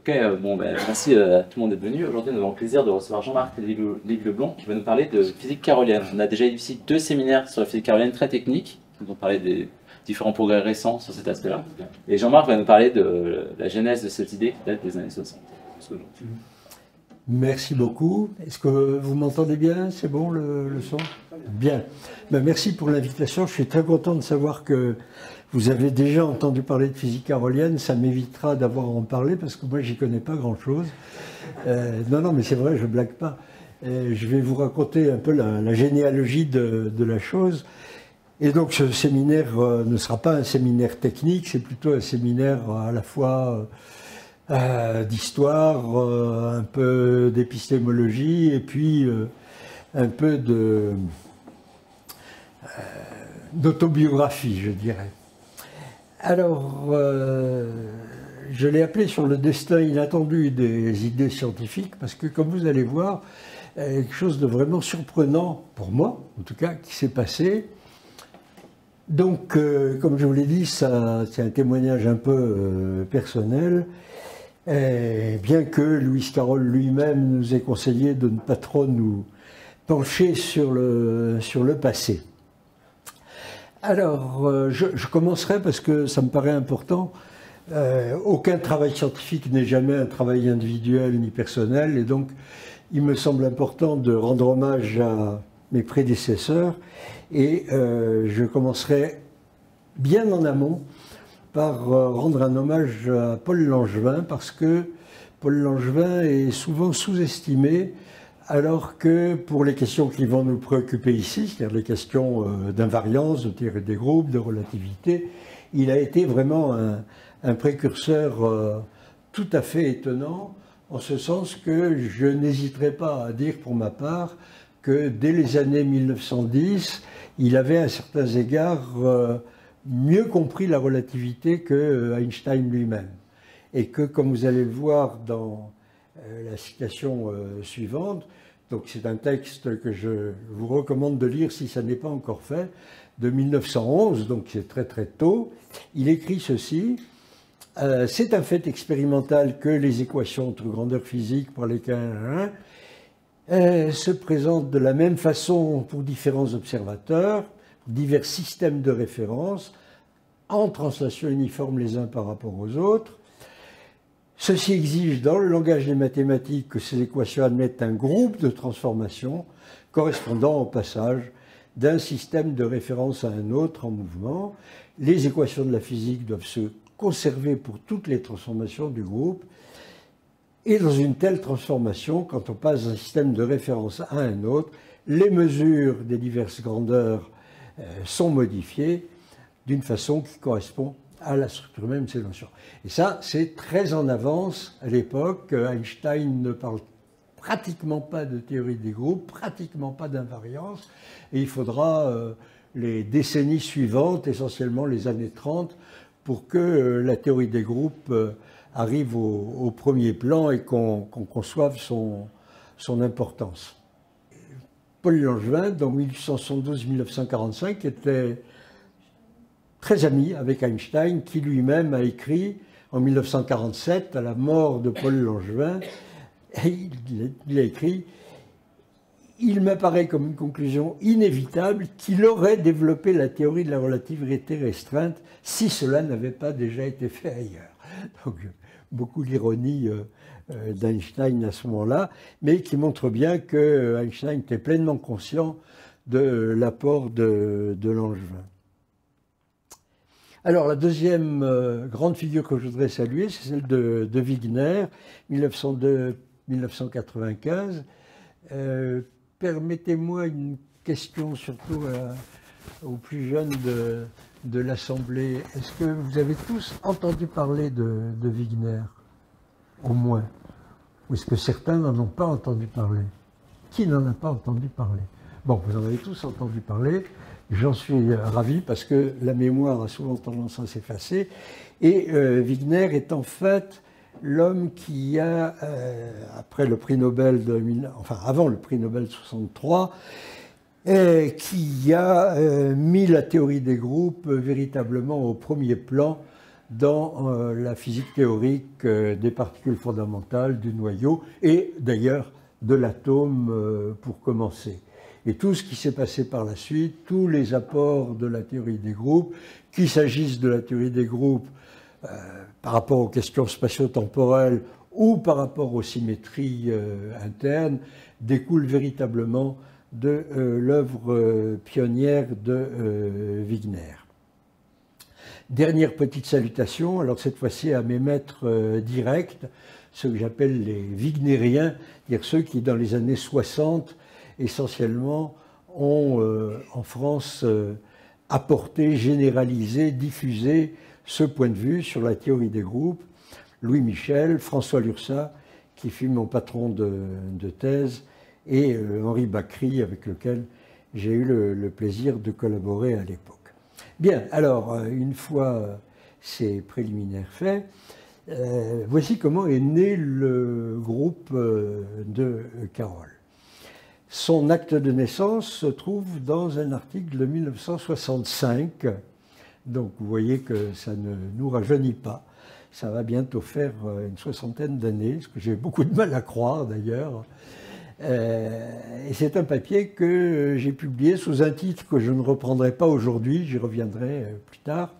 Ok, merci à tout le monde d'être venu. Aujourd'hui, nous avons le plaisir de recevoir Jean-Marc Lévy-Leblond qui va nous parler de physique carolienne. On a déjà eu ici 2 séminaires sur la physique carolienne très techniques, qui nous ont parlé des différents progrès récents sur cet aspect-là. Et Jean-Marc va nous parler de la genèse de cette idée qui date des années 60. Merci beaucoup. Est-ce que vous m'entendez bien? C'est bon le son? Bien. Merci pour l'invitation. Je suis très content de savoir que vous avez déjà entendu parler de physique carolienne. Ça m'évitera d'avoir à en parler parce que moi, j'y connais pas grand-chose. Non, mais c'est vrai, je blague pas. Je vais vous raconter un peu la généalogie de la chose. Et donc, ce séminaire ne sera pas un séminaire technique, c'est plutôt un séminaire à la fois d'histoire, un peu d'épistémologie et puis un peu d'autobiographie, je dirais. Alors, je l'ai appelé sur le destin inattendu des idées scientifiques parce que, comme vous allez voir, quelque chose de vraiment surprenant, pour moi en tout cas, qui s'est passé. Donc, comme je vous l'ai dit, c'est un témoignage un peu personnel. Bien que Lewis Carroll lui-même nous ait conseillé de ne pas trop nous pencher sur le passé. Alors, je commencerai parce que ça me paraît important. Aucun travail scientifique n'est jamais un travail individuel ni personnel, et donc il me semble important de rendre hommage à mes prédécesseurs, et je commencerai bien en amont par rendre un hommage à Paul Langevin, parce que Paul Langevin est souvent sous-estimé, alors que pour les questions qui vont nous préoccuper ici, c'est-à-dire les questions d'invariance, de théorie des groupes, de relativité, il a été vraiment un précurseur tout à fait étonnant, en ce sens que je n'hésiterai pas à dire pour ma part que dès les années 1910, il avait à certains égards mieux compris la relativité que Einstein lui-même. Et que, comme vous allez le voir dans la citation suivante, donc c'est un texte que je vous recommande de lire si ça n'est pas encore fait, de 1911, donc c'est très très tôt, il écrit ceci: c'est un fait expérimental que les équations entre grandeurs physiques par lesquelles se présentent de la même façon pour différents observateurs, divers systèmes de référence, en translation uniforme les uns par rapport aux autres. Ceci exige dans le langage des mathématiques que ces équations admettent un groupe de transformations correspondant au passage d'un système de référence à un autre en mouvement. Les équations de la physique doivent se conserver pour toutes les transformations du groupe. Et dans une telle transformation, quand on passe d'un système de référence à un autre, les mesures des diverses grandeurs sont modifiées d'une façon qui correspond à la structure même de ces notions. Et ça, c'est très en avance à l'époque. Einstein ne parle pratiquement pas de théorie des groupes, pratiquement pas d'invariance, et il faudra les décennies suivantes, essentiellement les années 30, pour que la théorie des groupes arrive au premier plan et qu'on conçoive son importance. Paul Langevin, dans 1872-1945, était très ami avec Einstein, qui lui-même a écrit en 1947, à la mort de Paul Langevin, et il a écrit « Il m'apparaît comme une conclusion inévitable qu'il aurait développé la théorie de la relativité restreinte si cela n'avait pas déjà été fait ailleurs. » Donc, beaucoup d'ironie d'Einstein à ce moment-là, mais qui montre bien que Einstein était pleinement conscient de l'apport de Langevin. Alors, la deuxième grande figure que je voudrais saluer, c'est celle de Wigner, 1902-1995. Permettez-moi une question, surtout aux plus jeunes de l'Assemblée. Est-ce que vous avez tous entendu parler de Wigner, au moins? Ou est-ce que certains n'en ont pas entendu parler? Qui n'en a pas entendu parler? Bon, vous en avez tous entendu parler. J'en suis ravi parce que la mémoire a souvent tendance à s'effacer. Et Wigner est en fait l'homme qui a, après le prix Nobel avant le prix Nobel 63, qui a mis la théorie des groupes véritablement au premier plan dans la physique théorique des particules fondamentales, du noyau et d'ailleurs de l'atome pour commencer. Et tout ce qui s'est passé par la suite, tous les apports de la théorie des groupes, qu'il s'agisse de la théorie des groupes par rapport aux questions spatio-temporelles ou par rapport aux symétries internes, découlent véritablement de l'œuvre pionnière de Wigner. Dernière petite salutation, alors cette fois-ci à mes maîtres directs, ceux que j'appelle les Wigneriens, c'est-à-dire ceux qui dans les années 60 essentiellement ont en France apporté, généralisé, diffusé ce point de vue sur la théorie des groupes. Louis Michel, François Lurçat, qui fut mon patron de thèse, et Henri Bacry, avec lequel j'ai eu le plaisir de collaborer à l'époque. Bien, alors, une fois ces préliminaires faits, voici comment est né le groupe de Carroll. Son acte de naissance se trouve dans un article de 1965, donc vous voyez que ça ne nous rajeunit pas. Ça va bientôt faire une soixantaine d'années, ce que j'ai beaucoup de mal à croire d'ailleurs. Et c'est un papier que j'ai publié sous un titre que je ne reprendrai pas aujourd'hui, j'y reviendrai plus tard,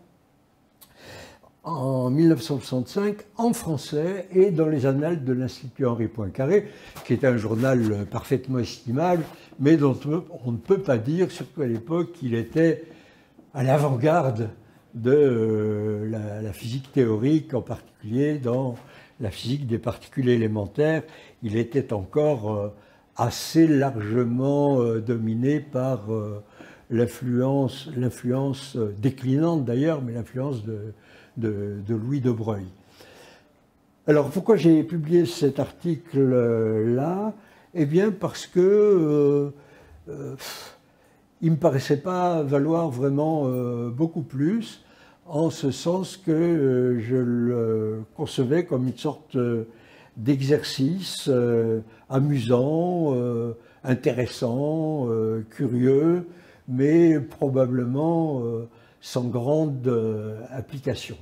en 1965, en français et dans les annales de l'Institut Henri Poincaré, qui est un journal parfaitement estimable, mais dont on ne peut pas dire, surtout à l'époque, qu'il était à l'avant-garde de la physique théorique, en particulier dans la physique des particules élémentaires. Il était encore assez largement dominé par l'influence déclinante d'ailleurs, mais l'influence de Louis de Broglie. Alors pourquoi j'ai publié cet article-là? Eh bien parce que il ne me paraissait pas valoir vraiment beaucoup plus, en ce sens que je le concevais comme une sorte d'exercice amusant, intéressant, curieux, mais probablement sans grande application.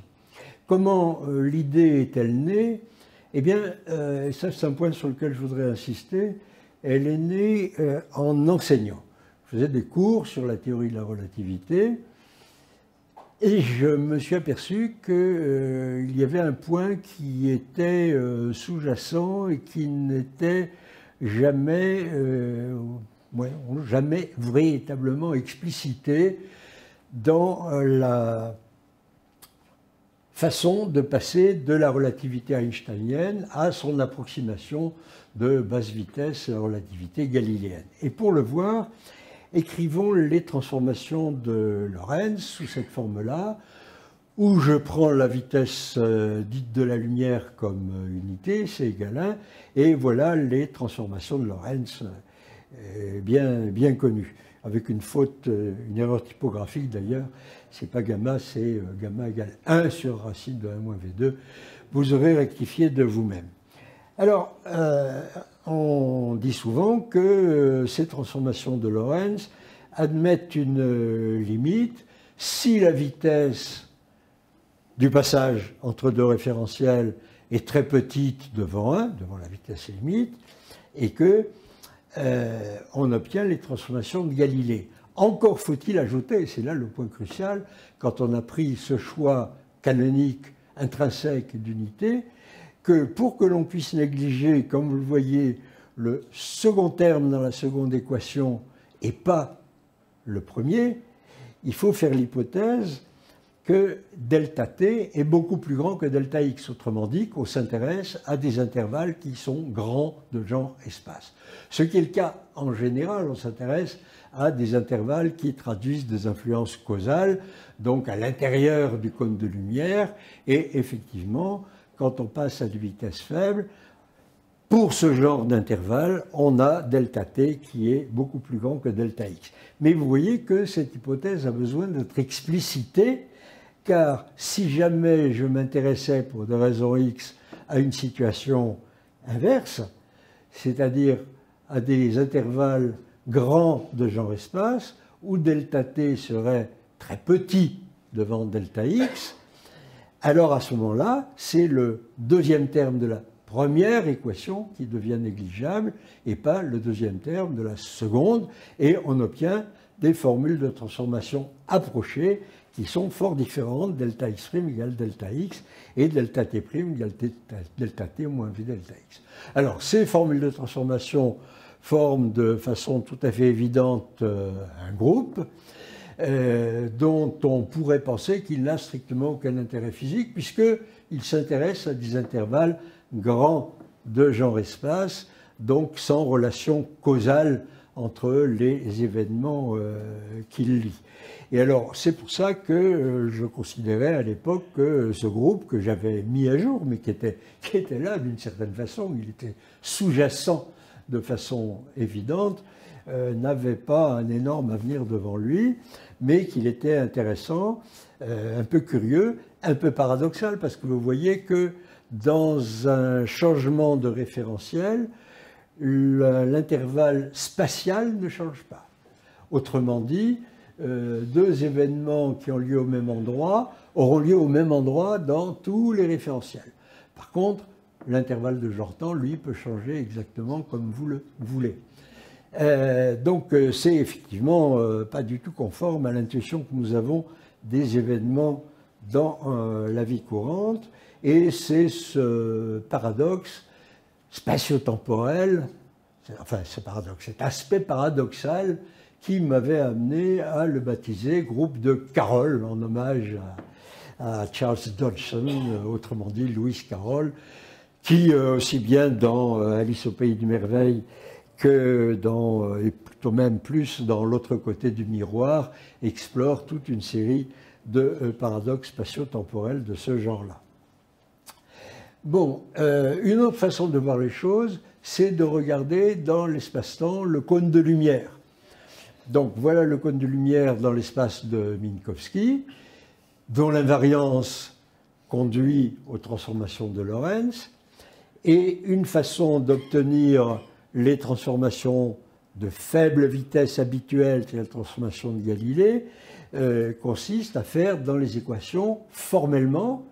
Comment l'idée est-elle née? Eh bien, ça c'est un point sur lequel je voudrais insister, elle est née en enseignant. Je faisais des cours sur la théorie de la relativité et je me suis aperçu qu'il y avait un point qui était sous-jacent et qui n'était jamais, jamais véritablement explicité dans la façon de passer de la relativité einsteinienne à son approximation de basse vitesse, la relativité galiléenne. Et pour le voir, écrivons les transformations de Lorentz sous cette forme-là, où je prends la vitesse dite de la lumière comme unité, c'est égal 1, et voilà les transformations de Lorentz bien connues, avec une faute, une erreur typographique d'ailleurs, c'est pas gamma, c'est gamma égale 1 sur racine de 1 moins V2, vous aurez rectifié de vous-même. Alors, on dit souvent que ces transformations de Lorentz admettent une limite si la vitesse du passage entre deux référentiels est très petite devant 1, devant la vitesse limite, et que on obtient les transformations de Galilée. Encore faut-il ajouter, et c'est là le point crucial, quand on a pris ce choix canonique intrinsèque d'unité, que pour que l'on puisse négliger, comme vous le voyez, le second terme dans la seconde équation et pas le premier, il faut faire l'hypothèse que delta t est beaucoup plus grand que delta x. Autrement dit, qu'on s'intéresse à des intervalles qui sont grands de genre espace. Ce qui est le cas en général, on s'intéresse à des intervalles qui traduisent des influences causales, donc à l'intérieur du cône de lumière, et effectivement, quand on passe à des vitesses faibles, pour ce genre d'intervalle, on a delta t qui est beaucoup plus grand que delta x. Mais vous voyez que cette hypothèse a besoin d'être explicitée, car si jamais je m'intéressais pour des raisons x à une situation inverse, c'est-à-dire à des intervalles grands de genre espace, où delta t serait très petit devant delta x, alors à ce moment-là, c'est le deuxième terme de la première équation qui devient négligeable et pas le deuxième terme de la seconde, et on obtient des formules de transformation approchées qui sont fort différentes, delta x' égale delta x et delta t' égale delta t moins v delta x. Alors ces formules de transformation forment de façon tout à fait évidente un groupe dont on pourrait penser qu'il n'a strictement aucun intérêt physique puisqu'il s'intéresse à des intervalles grands de genre-espace, donc sans relation causale entre les événements qu'il lit. Et alors, c'est pour ça que je considérais à l'époque que ce groupe que j'avais mis à jour, mais qui était là d'une certaine façon, il était sous-jacent de façon évidente, n'avait pas un énorme avenir devant lui, mais qu'il était intéressant, un peu curieux, un peu paradoxal, parce que vous voyez que dans un changement de référentiel, l'intervalle spatial ne change pas. Autrement dit, deux événements qui ont lieu au même endroit auront lieu au même endroit dans tous les référentiels. Par contre, l'intervalle de genre-temps, lui, peut changer exactement comme vous le voulez. Donc, c'est effectivement pas du tout conforme à l'intuition que nous avons des événements dans la vie courante, et c'est ce paradoxe spatio-temporel, enfin ce paradoxe, cet aspect paradoxal qui m'avait amené à le baptiser groupe de Carroll, en hommage à Charles Dodgson, autrement dit Lewis Carroll, qui aussi bien dans Alice au pays des merveilles que dans, et plutôt même plus dans L'autre côté du miroir, explore toute une série de paradoxes spatio-temporels de ce genre-là. Bon, une autre façon de voir les choses, c'est de regarder dans l'espace-temps le cône de lumière. Donc voilà le cône de lumière dans l'espace de Minkowski, dont l'invariance conduit aux transformations de Lorentz, et une façon d'obtenir les transformations de faible vitesse habituelles, c'est la transformation de Galilée, consiste à faire dans les équations formellement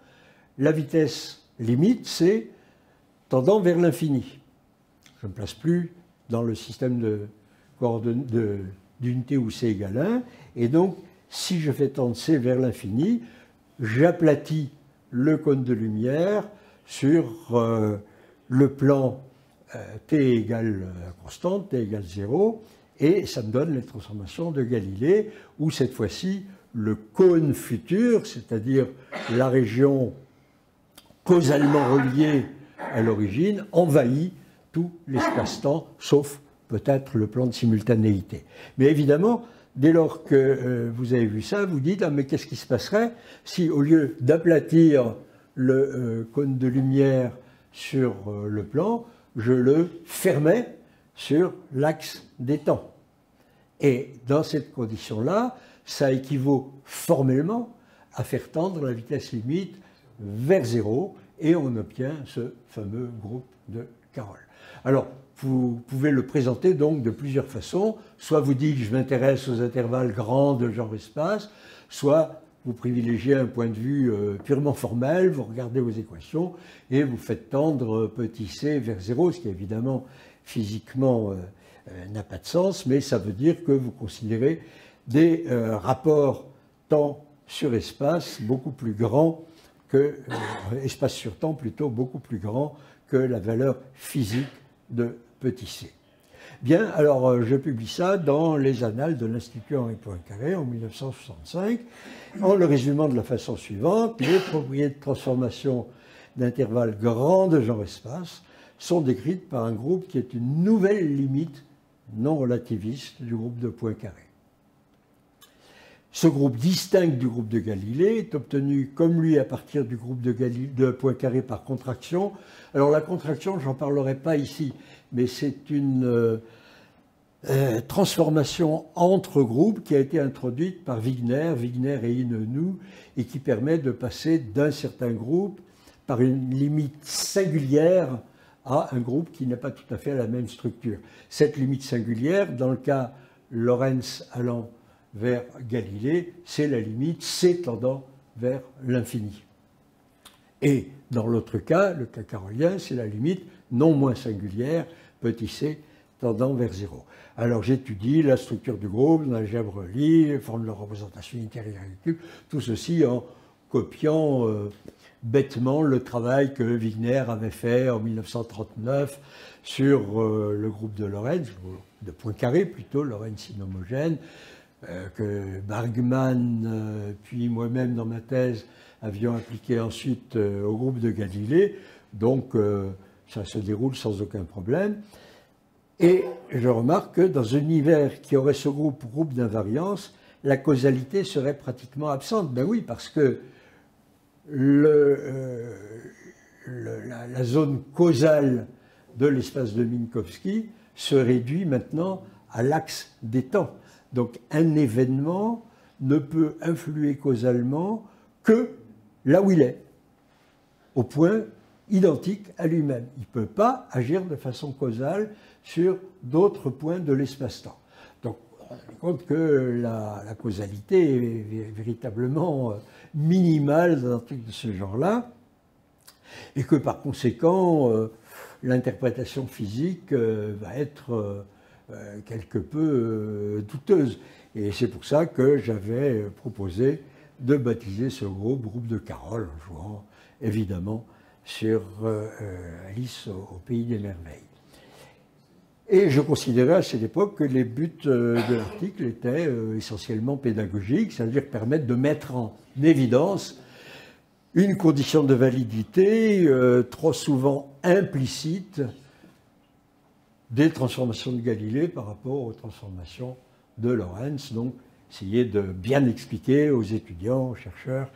la vitesse limite, c'est tendant vers l'infini. Je ne me place plus dans le système de d'unité où c égale 1, et donc si je fais tendre c vers l'infini, j'aplatis le cône de lumière sur le plan t égale constante, t égale 0, et ça me donne les transformations de Galilée, où cette fois-ci, le cône futur, c'est-à-dire la région causalement reliée à l'origine, envahit tout l'espace-temps, sauf peut-être le plan de simultanéité. Mais évidemment, dès lors que vous avez vu ça, vous dites « Ah, mais qu'est-ce qui se passerait si, au lieu d'aplatir le cône de lumière sur le plan, je le fermais sur l'axe des temps ?» Et dans cette condition-là, ça équivaut formellement à faire tendre la vitesse limite vers 0, et on obtient ce fameux groupe de Carroll. Alors, vous pouvez le présenter donc de plusieurs façons. Soit vous dites je m'intéresse aux intervalles grands de genre-espace, soit vous privilégiez un point de vue purement formel, vous regardez vos équations et vous faites tendre petit c vers 0, ce qui évidemment physiquement n'a pas de sens, mais ça veut dire que vous considérez des rapports temps sur espace beaucoup plus grands que, espace sur temps plutôt, beaucoup plus grand que la valeur physique de petit c. Bien, alors je publie ça dans les Annales de l'Institut Henri Poincaré en 1965, en le résumant de la façon suivante: les propriétés de transformation d'intervalles grands de genre-espace sont décrites par un groupe qui est une nouvelle limite non relativiste du groupe de Poincaré. Ce groupe distinct du groupe de Galilée est obtenu comme lui à partir du groupe de Poincaré par contraction. Alors la contraction, j'en parlerai pas ici, mais c'est une transformation entre groupes qui a été introduite par Wigner et Inenou, et qui permet de passer d'un certain groupe par une limite singulière à un groupe qui n'a pas tout à fait la même structure. Cette limite singulière, dans le cas Lorentz allant vers Galilée, c'est la limite c tendant vers l'infini. Et dans l'autre cas, le cas carolien, c'est la limite non moins singulière, petit c tendant vers 0. Alors j'étudie la structure du groupe, l'algèbre Lie, les formes de leur représentation unitaire et irréductible, tout ceci en copiant bêtement le travail que Wigner avait fait en 1939 sur le groupe de Lorentz, de Poincaré plutôt, Lorentz inhomogène, que Bergman, puis moi-même dans ma thèse, avions appliqué ensuite au groupe de Galilée. Donc ça se déroule sans aucun problème. Et je remarque que dans un univers qui aurait ce groupe d'invariance, la causalité serait pratiquement absente. Ben oui, parce que la zone causale de l'espace de Minkowski se réduit maintenant à l'axe des temps. Donc un événement ne peut influer causalement que là où il est, au point identique à lui-même. Il ne peut pas agir de façon causale sur d'autres points de l'espace-temps. Donc on se rend compte que la causalité est véritablement minimale dans un truc de ce genre-là, et que par conséquent, l'interprétation physique va être quelque peu douteuse. Et c'est pour ça que j'avais proposé de baptiser ce groupe de Carroll, en jouant évidemment sur Alice au Pays des Merveilles. Et je considérais à cette époque que les buts de l'article étaient essentiellement pédagogiques, c'est-à-dire permettre de mettre en évidence une condition de validité trop souvent implicite des transformations de Galilée par rapport aux transformations de Lorentz. Donc, essayer de bien expliquer aux étudiants, aux chercheurs,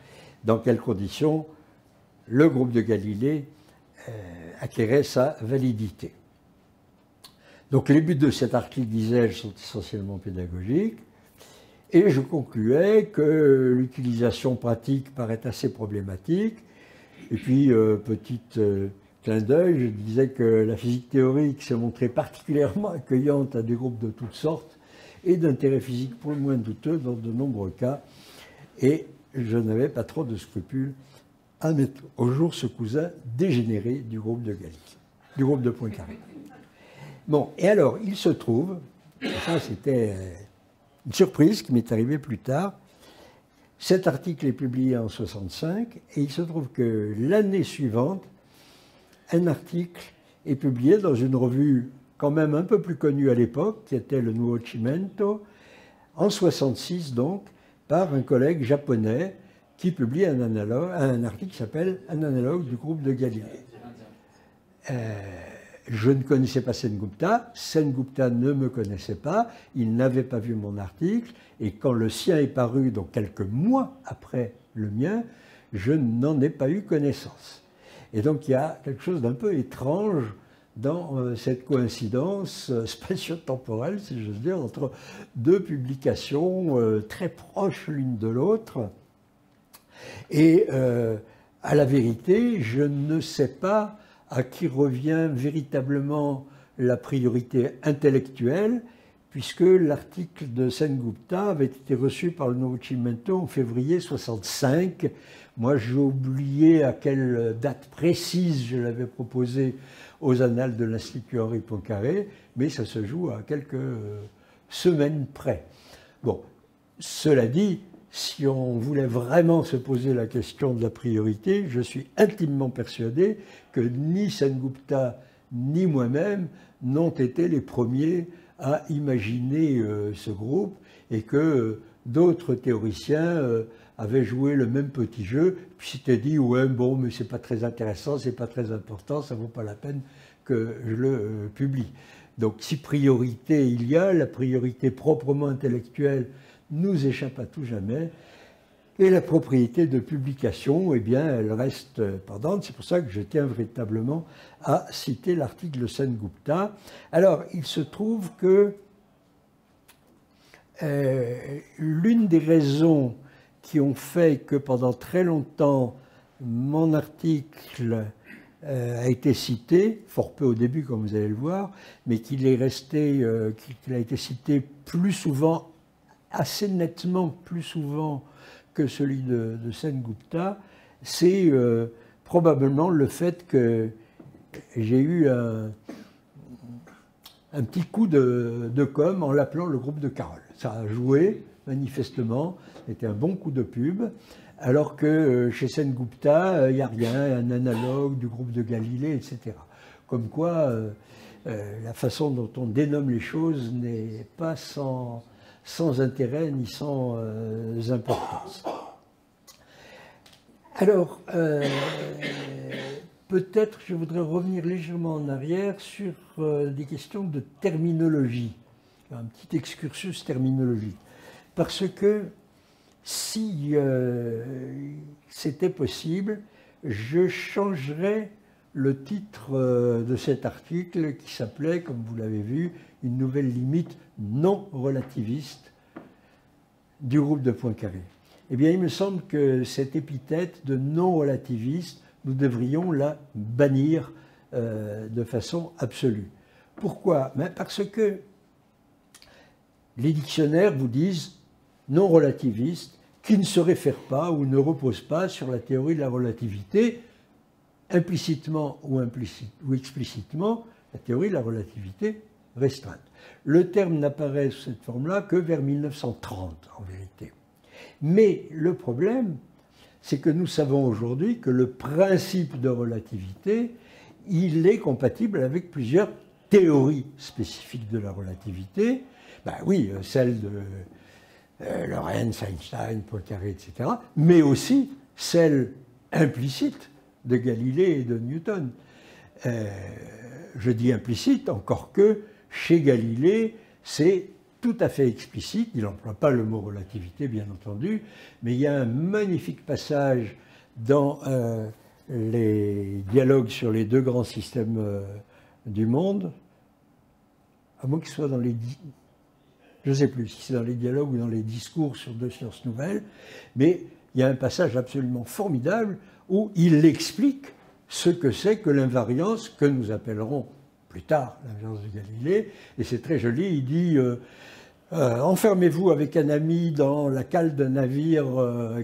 dans quelles conditions le groupe de Galilée acquérait sa validité. Donc, les buts de cet article, disais-je, sont essentiellement pédagogiques. Et je concluais que l'utilisation pratique paraît assez problématique. Et puis, petit clin d'œil, je disais que la physique théorique s'est montrée particulièrement accueillante à des groupes de toutes sortes et d'intérêt physique pour le moins douteux dans de nombreux cas. Et je n'avais pas trop de scrupules à mettre au jour ce cousin dégénéré du groupe de Galilée, du groupe de Poincaré. Bon, et alors, il se trouve, ça c'était une surprise qui m'est arrivée plus tard, cet article est publié en 1965, et il se trouve que l'année suivante, un article est publié dans une revue quand même un peu plus connue à l'époque, qui était le Nuocimento, en 1966 donc, par un collègue japonais qui publie un article qui s'appelle « Un analogue du groupe de Galilée ». Je ne connaissais pas Sengupta, Sengupta ne me connaissait pas, il n'avait pas vu mon article, et quand le sien est paru, donc quelques mois après le mien, je n'en ai pas eu connaissance. Et donc il y a quelque chose d'un peu étrange dans cette coïncidence spatio-temporelle, si j'ose dire, entre deux publications très proches l'une de l'autre. Et à la vérité, je ne sais pas à qui revient véritablement la priorité intellectuelle, puisque l'article de Sengupta avait été reçu par le Nuocimento en février 1965. Moi, j'ai oublié à quelle date précise je l'avais proposé aux Annales de l'Institut Henri Poincaré, mais ça se joue à quelques semaines près. Bon, cela dit, si on voulait vraiment se poser la question de la priorité, je suis intimement persuadé que ni Sengupta ni moi-même n'ont été les premiers à imaginer ce groupe et que d'autres théoriciens avaient joué le même petit jeu, puis s'étaient dit « ouais, bon, mais c'est pas très intéressant, c'est pas très important, ça vaut pas la peine que je le publie ». Donc si priorité il y a, la priorité proprement intellectuelle nous échappe à tout jamais, et la propriété de publication, eh bien, elle reste pendante. C'est pour ça que je tiens véritablement à citer l'article de Sengupta. Alors, il se trouve que l'une des raisons qui ont fait que pendant très longtemps, mon article a été cité, fort peu au début, comme vous allez le voir, mais qu'il est resté, qu'il a été cité plus souvent, assez nettement plus souvent que celui de Sengupta, c'est probablement le fait que j'ai eu un petit coup de com en l'appelant le groupe de Carroll. Ça a joué, manifestement, c'était un bon coup de pub, alors que chez Sen-Gupta, il n'y a rien, un analogue du groupe de Galilée, etc. Comme quoi, la façon dont on dénomme les choses n'est pas sans intérêt ni sans importance. Alors, peut-être je voudrais revenir légèrement en arrière sur des questions de terminologie, un petit excursus terminologique. Parce que si c'était possible, je changerais le titre de cet article qui s'appelait, comme vous l'avez vu, une nouvelle limite non relativiste du groupe de Poincaré. Eh bien, il me semble que cette épithète de non relativiste, nous devrions la bannir de façon absolue. Pourquoi? Parce que les dictionnaires vous disent non relativiste, qui ne se réfère pas ou ne repose pas sur la théorie de la relativité, implicitement ou explicitement, la théorie de la relativité restreinte. Le terme n'apparaît sous cette forme-là que vers 1930, en vérité. Mais le problème, c'est que nous savons aujourd'hui que le principe de relativité, il est compatible avec plusieurs théories spécifiques de la relativité. Ben oui, celle de Lorentz, Einstein, Poincaré, etc., mais aussi celle implicite de Galilée et de Newton. Je dis implicite, encore que chez Galilée, c'est tout à fait explicite, il n'emploie pas le mot relativité, bien entendu, mais il y a un magnifique passage dans les dialogues sur les deux grands systèmes du monde, à moins qu'il soit dans les... Je ne sais plus si c'est dans les dialogues ou dans les discours sur deux sciences nouvelles, mais il y a un passage absolument formidable où il explique ce que c'est que l'invariance que nous appellerons plus tard l'invariance de Galilée, et c'est très joli, il dit enfermez-vous avec un ami dans la cale d'un navire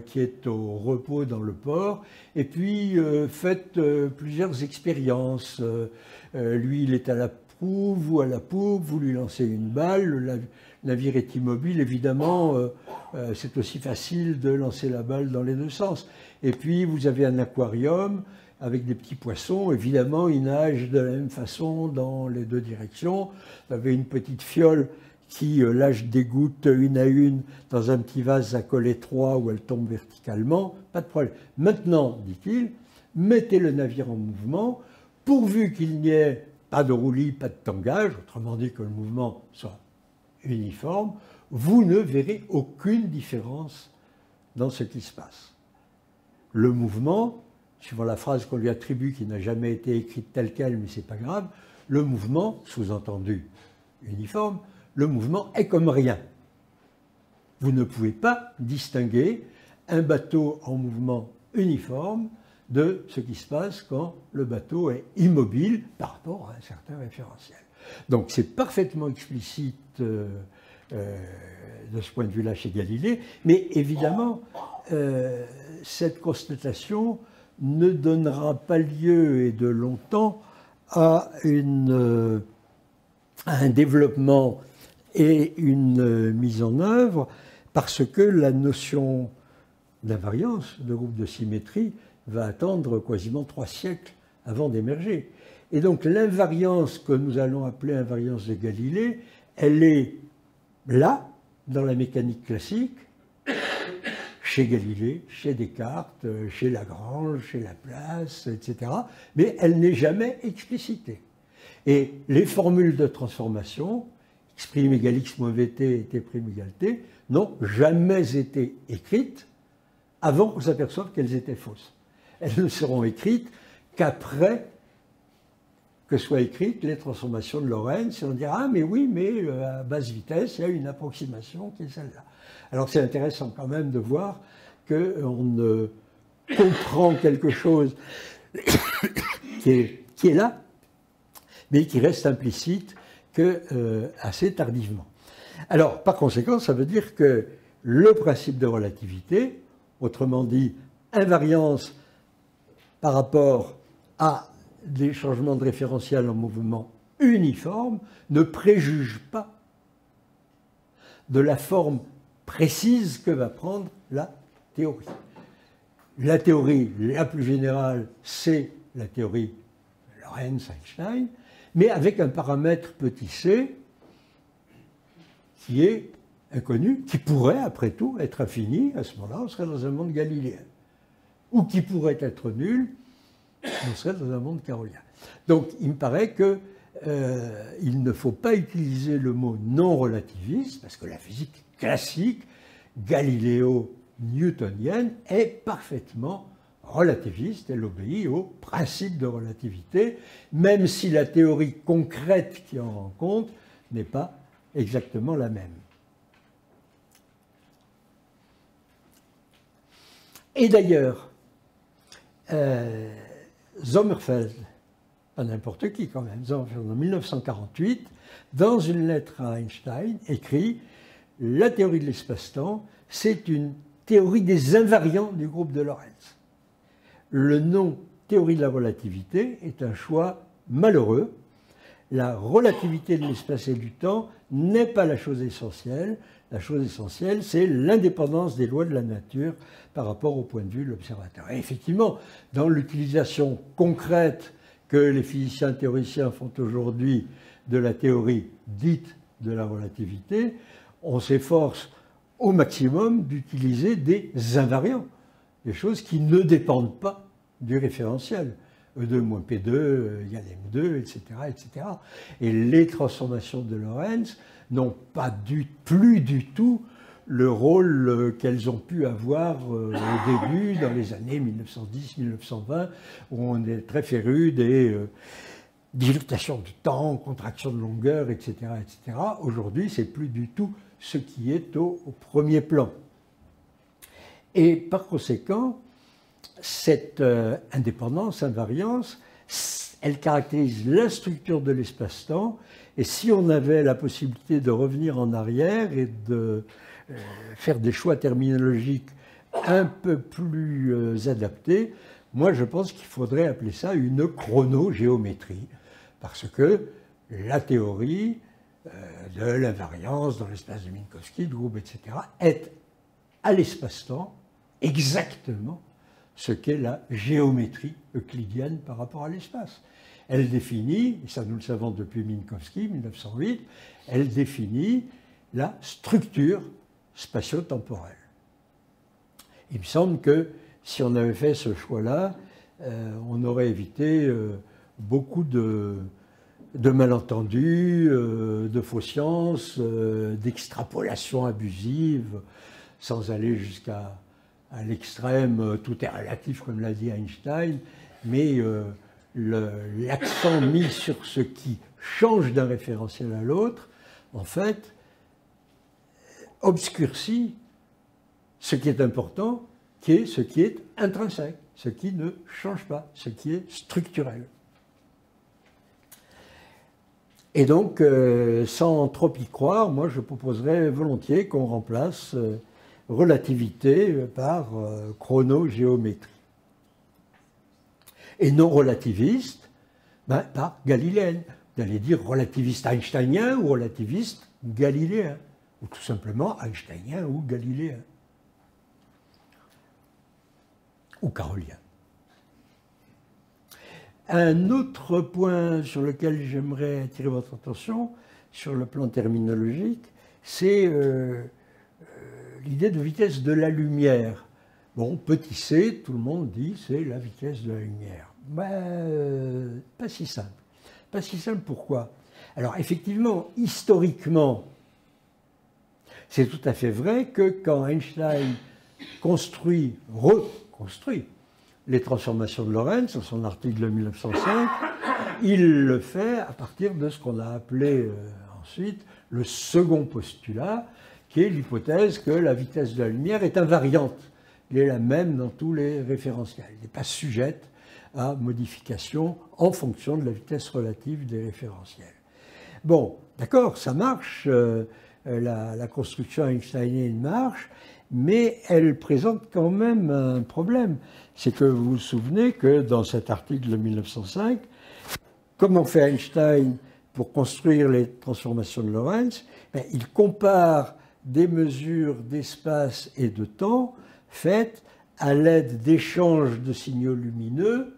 qui est au repos dans le port, et puis faites plusieurs expériences. Lui, il est à la proue, vous à la poupe, vous lui lancez une balle, le navire est immobile, évidemment, c'est aussi facile de lancer la balle dans les deux sens. Et puis, vous avez un aquarium avec des petits poissons, évidemment, ils nagent de la même façon dans les deux directions. Vous avez une petite fiole qui lâche des gouttes une à une dans un petit vase à col étroit où elles tombent verticalement, pas de problème. Maintenant, dit-il, mettez le navire en mouvement, pourvu qu'il n'y ait pas de roulis, pas de tangage, autrement dit que le mouvement soit uniforme, vous ne verrez aucune différence dans ce qui se passe. Le mouvement, suivant la phrase qu'on lui attribue, qui n'a jamais été écrite telle quelle, mais c'est pas grave, le mouvement, sous-entendu uniforme, le mouvement est comme rien. Vous ne pouvez pas distinguer un bateau en mouvement uniforme de ce qui se passe quand le bateau est immobile par rapport à un certain référentiel. Donc c'est parfaitement explicite de ce point de vue-là chez Galilée, mais évidemment, cette constatation ne donnera pas lieu, et de longtemps, à un développement et une mise en œuvre, parce que la notion d'invariance, de groupe de symétrie, va attendre quasiment 3 siècles avant d'émerger. Et donc l'invariance que nous allons appeler invariance de Galilée, elle est là, dans la mécanique classique, chez Galilée, chez Descartes, chez Lagrange, chez Laplace, etc. Mais elle n'est jamais explicitée. Et les formules de transformation, x' égale x moins vt et t' égale t, n'ont jamais été écrites avant qu'on s'aperçoive qu'elles étaient fausses. Elles ne seront écrites qu'après que soient écrites les transformations de Lorentz, et on dira « Ah, mais oui, mais à basse vitesse, il y a une approximation qui est celle-là. » Alors c'est intéressant quand même de voir qu'on comprend quelque chose qui est là, mais qui reste implicite assez tardivement. Alors, par conséquent, ça veut dire que le principe de relativité, autrement dit, invariance par rapport à des changements de référentiel en mouvement uniforme ne préjuge pas de la forme précise que va prendre la théorie. La théorie la plus générale, c'est la théorie Lorentz-Einstein, mais avec un paramètre petit c qui est inconnu, qui pourrait, après tout, être infini. À ce moment-là, on serait dans un monde galiléen. Ou qui pourrait être nul, on serait dans un monde carolien. Donc, il me paraît que il ne faut pas utiliser le mot non-relativiste, parce que la physique classique, galiléo-newtonienne, est parfaitement relativiste. Elle obéit au principe de relativité, même si la théorie concrète qui en rend compte n'est pas exactement la même. Et d'ailleurs, Sommerfeld, pas n'importe qui quand même, Sommerfeld en 1948, dans une lettre à Einstein, écrit « La théorie de l'espace-temps, c'est une théorie des invariants du groupe de Lorentz. Le nom théorie de la relativité est un choix malheureux. La relativité de l'espace et du temps n'est pas la chose essentielle. La chose essentielle, c'est l'indépendance des lois de la nature par rapport au point de vue de l'observateur. » Et effectivement, dans l'utilisation concrète que les physiciens théoriciens font aujourd'hui de la théorie dite de la relativité, on s'efforce au maximum d'utiliser des invariants, des choses qui ne dépendent pas du référentiel. E2 moins P2 égale M2, etc., etc. Et les transformations de Lorentz n'ont pas plus du tout le rôle qu'elles ont pu avoir au début, dans les années 1910-1920, où on est très féru des dilatations du temps, contraction de longueur, etc., etc. Aujourd'hui, c'est plus du tout ce qui est au premier plan. Et par conséquent, cette indépendance, invariance, elle caractérise la structure de l'espace-temps. Et si on avait la possibilité de revenir en arrière et de faire des choix terminologiques un peu plus adaptés, moi je pense qu'il faudrait appeler ça une chronogéométrie. Parce que la théorie de l'invariance dans l'espace de Minkowski, de groupe, etc., est à l'espace-temps exactement ce qu'est la géométrie euclidienne par rapport à l'espace. Elle définit, et ça nous le savons depuis Minkowski, 1908, elle définit la structure spatio-temporelle. Il me semble que si on avait fait ce choix-là, on aurait évité beaucoup de malentendus, de fausses sciences, d'extrapolations abusives, sans aller jusqu'à l'extrême, tout est relatif, comme l'a dit Einstein, mais l'accent mis sur ce qui change d'un référentiel à l'autre, en fait, obscurcit ce qui est important, qui est ce qui est intrinsèque, ce qui ne change pas, ce qui est structurel. Et donc, sans trop y croire, moi je proposerais volontiers qu'on remplace relativité par chronogéométrie. Et non relativiste, par galiléenne. Vous allez dire relativiste einsteinien ou relativiste galiléen, ou tout simplement einsteinien ou galiléen, ou carolien. Un autre point sur lequel j'aimerais attirer votre attention, sur le plan terminologique, c'est l'idée de vitesse de la lumière. Bon, petit c, tout le monde dit c'est la vitesse de la lumière. Pas si simple. Pas si simple, pourquoi? Alors, effectivement, historiquement, c'est tout à fait vrai que quand Einstein reconstruit les transformations de Lorentz, dans son article de 1905, il le fait à partir de ce qu'on a appelé ensuite le second postulat, qui est l'hypothèse que la vitesse de la lumière est invariante. Elle est la même dans tous les référentiels. Elle n'est pas sujette à modification en fonction de la vitesse relative des référentiels. Bon, d'accord, ça marche. la construction einsteinienne marche, mais elle présente quand même un problème. C'est que vous vous souvenez que dans cet article de 1905, comment fait Einstein pour construire les transformations de Lorentz? Il compare des mesures d'espace et de temps faites à l'aide d'échanges de signaux lumineux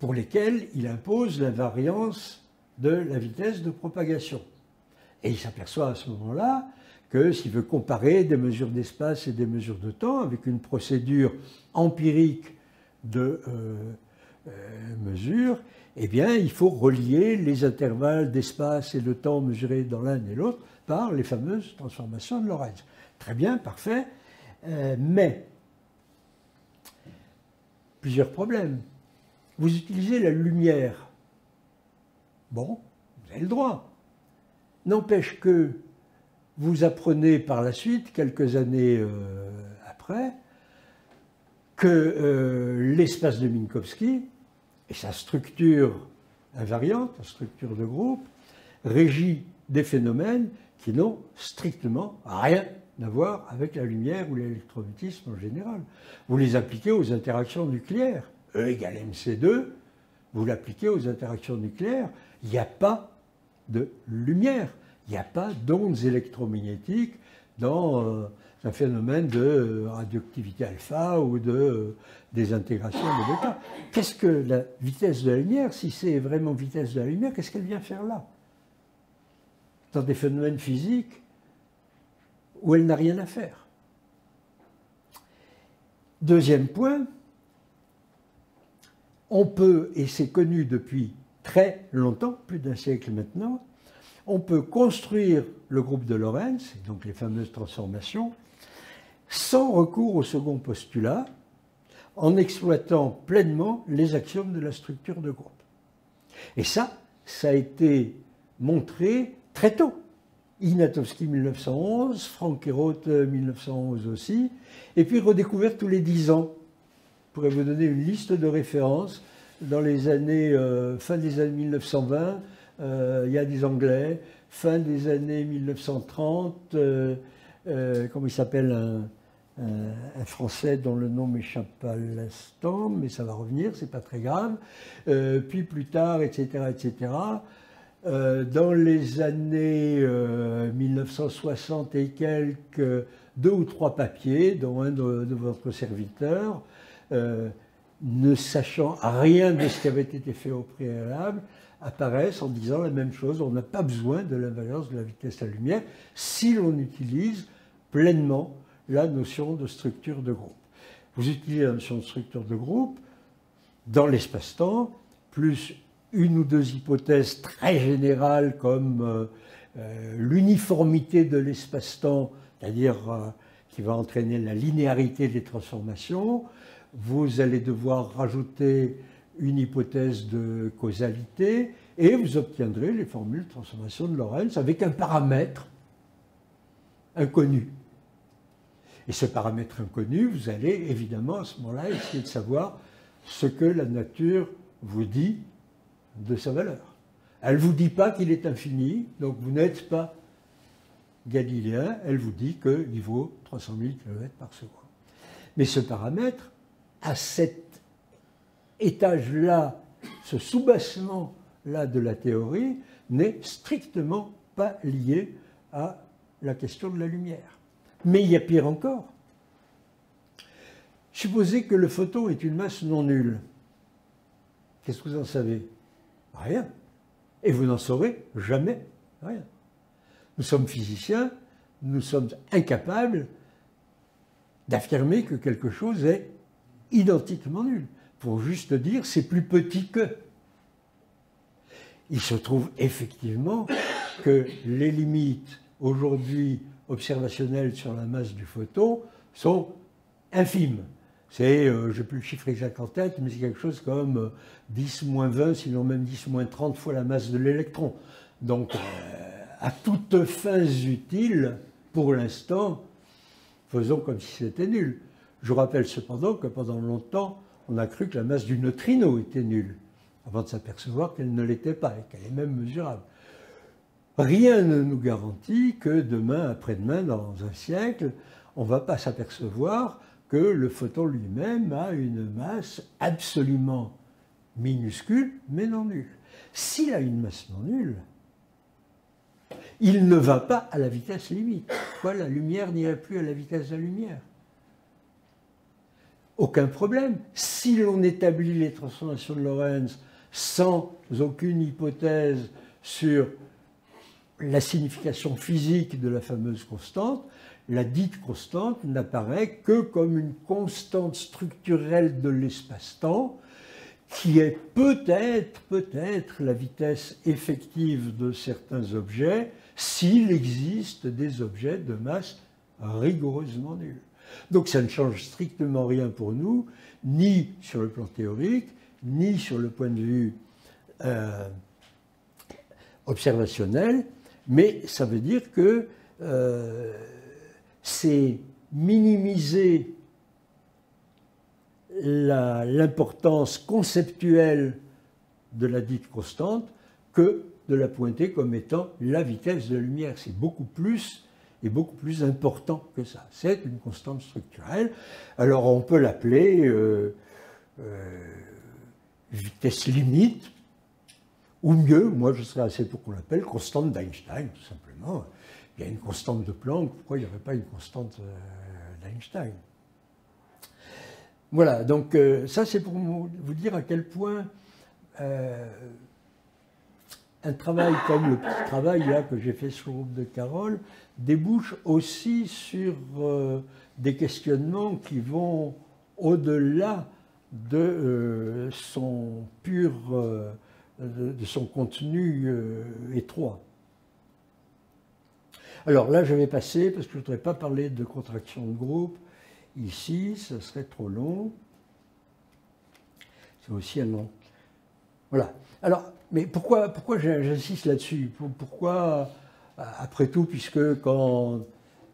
pour lesquels il impose l'invariance de la vitesse de propagation. Et il s'aperçoit à ce moment-là que s'il veut comparer des mesures d'espace et des mesures de temps avec une procédure empirique de mesure, eh bien, il faut relier les intervalles d'espace et de temps mesurés dans l'un et l'autre par les fameuses transformations de Lorentz. Très bien, parfait, mais plusieurs problèmes. Vous utilisez la lumière. Bon, vous avez le droit. N'empêche que vous apprenez par la suite, quelques années après, que l'espace de Minkowski et sa structure invariante, sa structure de groupe, régit des phénomènes qui n'ont strictement rien à voir avec la lumière ou l'électromagnétisme en général. Vous les appliquez aux interactions nucléaires. E égale mc2, vous l'appliquez aux interactions nucléaires, il n'y a pas de lumière, il n'y a pas d'ondes électromagnétiques dans un phénomène de radioactivité alpha ou de désintégration de bêta. Qu'est-ce que la vitesse de la lumière, si c'est vraiment vitesse de la lumière, qu'est-ce qu'elle vient faire là? Dans des phénomènes physiques où elle n'a rien à faire. Deuxième point, on peut, et c'est connu depuis très longtemps, plus d'un siècle maintenant, on peut construire le groupe de Lorentz, et donc les fameuses transformations, sans recours au second postulat, en exploitant pleinement les axiomes de la structure de groupe. Et ça a été montré très tôt. Ignatowski 1911, Frank Heroult 1911 aussi, et puis redécouvert tous les 10 ans. Je pourrais vous donner une liste de références. Dans les années, fin des années 1920, il y a des Anglais. Fin des années 1930, comment il s'appelle, un Français dont le nom m'échappe à l'instant, mais ça va revenir, c'est pas très grave. Puis plus tard, etc., etc. Dans les années 1960 et quelques, 2 ou 3 papiers, dont un de votre serviteur, ne sachant rien de ce qui avait été fait au préalable, apparaissent en disant la même chose. On n'a pas besoin de l'invariance de la vitesse de la lumière si l'on utilise pleinement la notion de structure de groupe. Vous utilisez la notion de structure de groupe dans l'espace-temps, plus une ou deux hypothèses très générales comme l'uniformité de l'espace-temps, c'est-à-dire qui va entraîner la linéarité des transformations. Vous allez devoir rajouter une hypothèse de causalité et vous obtiendrez les formules de transformation de Lorentz avec un paramètre inconnu. Et ce paramètre inconnu, vous allez évidemment à ce moment-là essayer de savoir ce que la nature vous dit de sa valeur. Elle ne vous dit pas qu'il est infini, donc vous n'êtes pas galiléen, elle vous dit qu'il vaut 300 000 km par seconde. Mais ce paramètre, à cet étage-là, ce soubassement-là de la théorie, n'est strictement pas lié à la question de la lumière. Mais il y a pire encore. Supposez que le photon est une masse non nulle. Qu'est-ce que vous en savez? Rien. Et vous n'en saurez jamais rien. Nous sommes physiciens, nous sommes incapables d'affirmer que quelque chose est identiquement nul. Pour juste dire c'est plus petit que. Il se trouve effectivement que les limites aujourd'hui observationnelles sur la masse du photon sont infimes. C'est, je n'ai plus le chiffre exact en tête, mais c'est quelque chose comme 10 moins 20, sinon même 10 moins 30 fois la masse de l'électron. Donc, à toutes fins utiles, pour l'instant, faisons comme si c'était nul. Je rappelle cependant que pendant longtemps, on a cru que la masse du neutrino était nulle, avant de s'apercevoir qu'elle ne l'était pas et qu'elle est même mesurable. rien ne nous garantit que demain, après-demain, dans un siècle, on ne va pas s'apercevoir que le photon lui-même a une masse absolument minuscule, mais non nulle. S'il a une masse non nulle, il ne va pas à la vitesse limite. Quoi, la lumière n'irait plus à la vitesse de la lumière. Aucun problème. Si l'on établit les transformations de Lorentz sans aucune hypothèse sur la signification physique de la fameuse constante, la dite constante n'apparaît que comme une constante structurelle de l'espace-temps qui est peut-être la vitesse effective de certains objets s'il existe des objets de masse rigoureusement nulle. Donc ça ne change strictement rien pour nous, ni sur le plan théorique, ni sur le point de vue observationnel, mais ça veut dire que c'est minimiser l'importance conceptuelle de la dite constante que de la pointer comme étant la vitesse de la lumière. C'est beaucoup plus et beaucoup plus important que ça. C'est une constante structurelle. Alors on peut l'appeler vitesse limite, ou mieux, moi je serais assez pour qu'on l'appelle constante d'Einstein, tout simplement. Il y a une constante de Planck, pourquoi il n'y aurait pas une constante d'Einstein? Voilà, donc ça c'est pour vous dire à quel point un travail comme le petit travail là, que j'ai fait sur le groupe de Carole débouche aussi sur des questionnements qui vont au-delà de son pur, de son contenu étroit. Alors là je vais passer, parce que je ne voudrais pas parler de contraction de groupe, ici, ce serait trop long. C'est aussi un long. Voilà. Alors, mais pourquoi j'insiste là-dessus? Pourquoi, après tout, puisque quand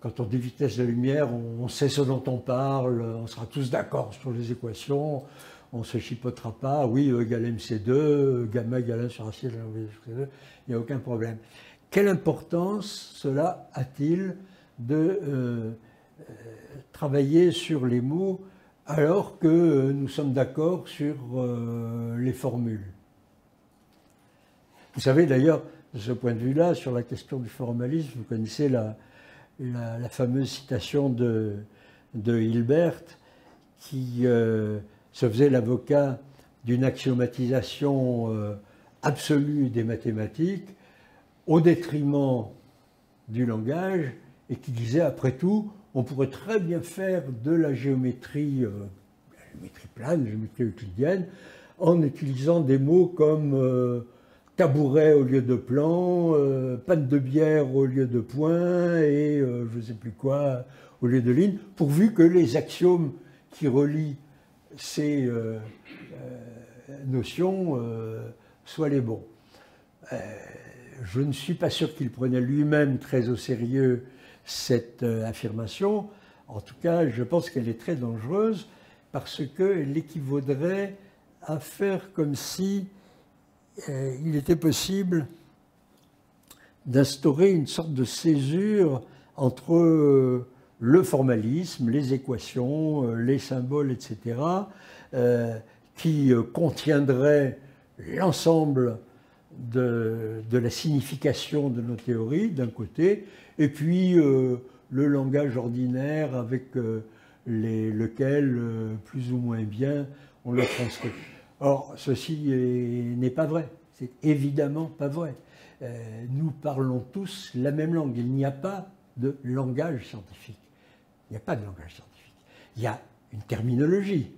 on dit vitesse de la lumière, on sait ce dont on parle, on sera tous d'accord sur les équations, on ne se chipotera pas, oui, E égale MC2, gamma égale 1 sur racine de MC2, il n'y a aucun problème. Quelle importance cela a-t-il de travailler sur les mots alors que nous sommes d'accord sur les formules? Vous savez d'ailleurs, de ce point de vue-là, sur la question du formalisme, vous connaissez la fameuse citation de Hilbert qui se faisait l'avocat d'une axiomatisation absolue des mathématiques au détriment du langage, et qui disait, après tout, on pourrait très bien faire de la géométrie plane, la géométrie euclidienne, en utilisant des mots comme tabouret au lieu de plan, panne de bière au lieu de point, et je ne sais plus quoi au lieu de ligne, pourvu que les axiomes qui relient ces notions soient les bons. Je ne suis pas sûr qu'il prenait lui-même très au sérieux cette affirmation. En tout cas, je pense qu'elle est très dangereuse parce qu'elle équivaudrait à faire comme si il était possible d'instaurer une sorte de césure entre le formalisme, les équations, les symboles, etc., qui contiendrait l'ensemble de la signification de nos théories, d'un côté, et puis le langage ordinaire avec lequel, plus ou moins bien, on le transcrit. Or, ceci n'est pas vrai, c'est évidemment pas vrai. Nous parlons tous la même langue, il n'y a pas de langage scientifique. Il n'y a pas de langage scientifique. Il y a une terminologie,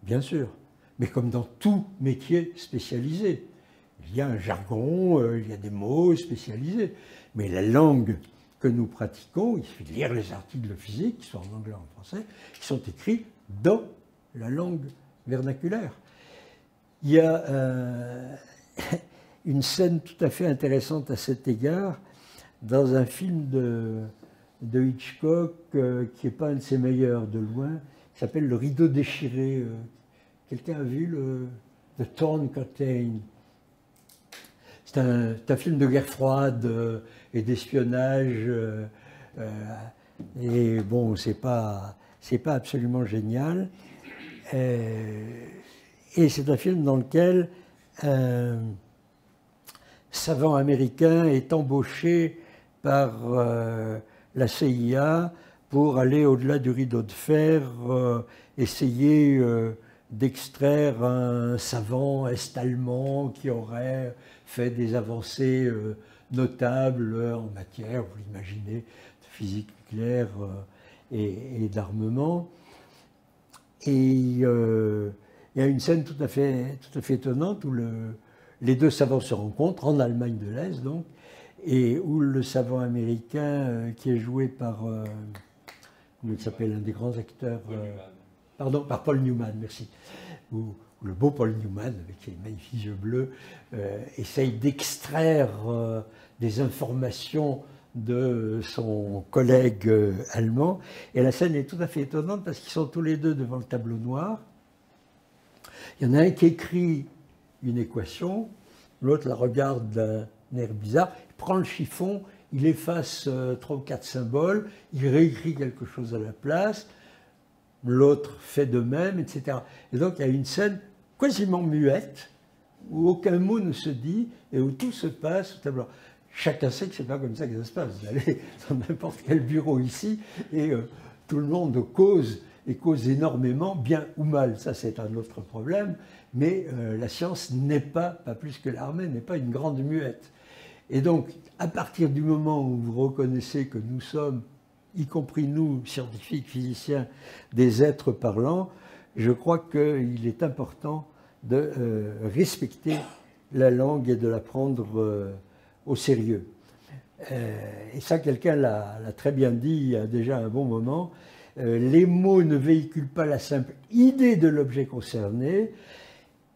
bien sûr, mais comme dans tout métier spécialisé. Il y a un jargon, il y a des mots spécialisés, mais la langue que nous pratiquons, il suffit de lire les articles de physique, qui sont en anglais ou en français, qui sont écrits dans la langue vernaculaire. Il y a une scène tout à fait intéressante à cet égard dans un film de Hitchcock, qui n'est pas un de ses meilleurs de loin, qui s'appelle Le Rideau déchiré. Quelqu'un a vu The Torn Curtain? c'est un film de guerre froide et d'espionnage. Et bon, c'est pas absolument génial. Et c'est un film dans lequel un savant américain est embauché par la CIA pour aller au-delà du rideau de fer, essayer d'extraire un savant est-allemand qui aurait fait des avancées notables en matière, vous l'imaginez, de physique nucléaire et d'armement. Et il y a une scène tout à fait étonnante où les deux savants se rencontrent, en Allemagne de l'Est donc, et où le savant américain qui est joué par, comment il s'appelle, un des grands acteurs, pardon, par Paul Newman, merci, où le beau Paul Newman, avec ses magnifiques yeux bleus, essaye d'extraire des informations de son collègue allemand. Et la scène est tout à fait étonnante parce qu'ils sont tous les deux devant le tableau noir. Il y en a un qui écrit une équation, l'autre la regarde d'un air bizarre, il prend le chiffon, il efface 3 ou 4 symboles, il réécrit quelque chose à la place, l'autre fait de même, etc. Et donc il y a une scène quasiment muette, où aucun mot ne se dit et où tout se passe au tableau. Chacun sait que ce n'est pas comme ça que ça se passe. Vous allez dans n'importe quel bureau ici et tout le monde cause, et cause énormément, bien ou mal. Ça, c'est un autre problème. Mais la science n'est pas plus que l'armée, n'est pas une grande muette. Et donc, à partir du moment où vous reconnaissez que nous sommes, y compris nous, scientifiques, physiciens, des êtres parlants, je crois qu'il est important de respecter la langue et de la prendre au sérieux. Et ça, quelqu'un l'a très bien dit il y a déjà un bon moment. Les mots ne véhiculent pas la simple idée de l'objet concerné,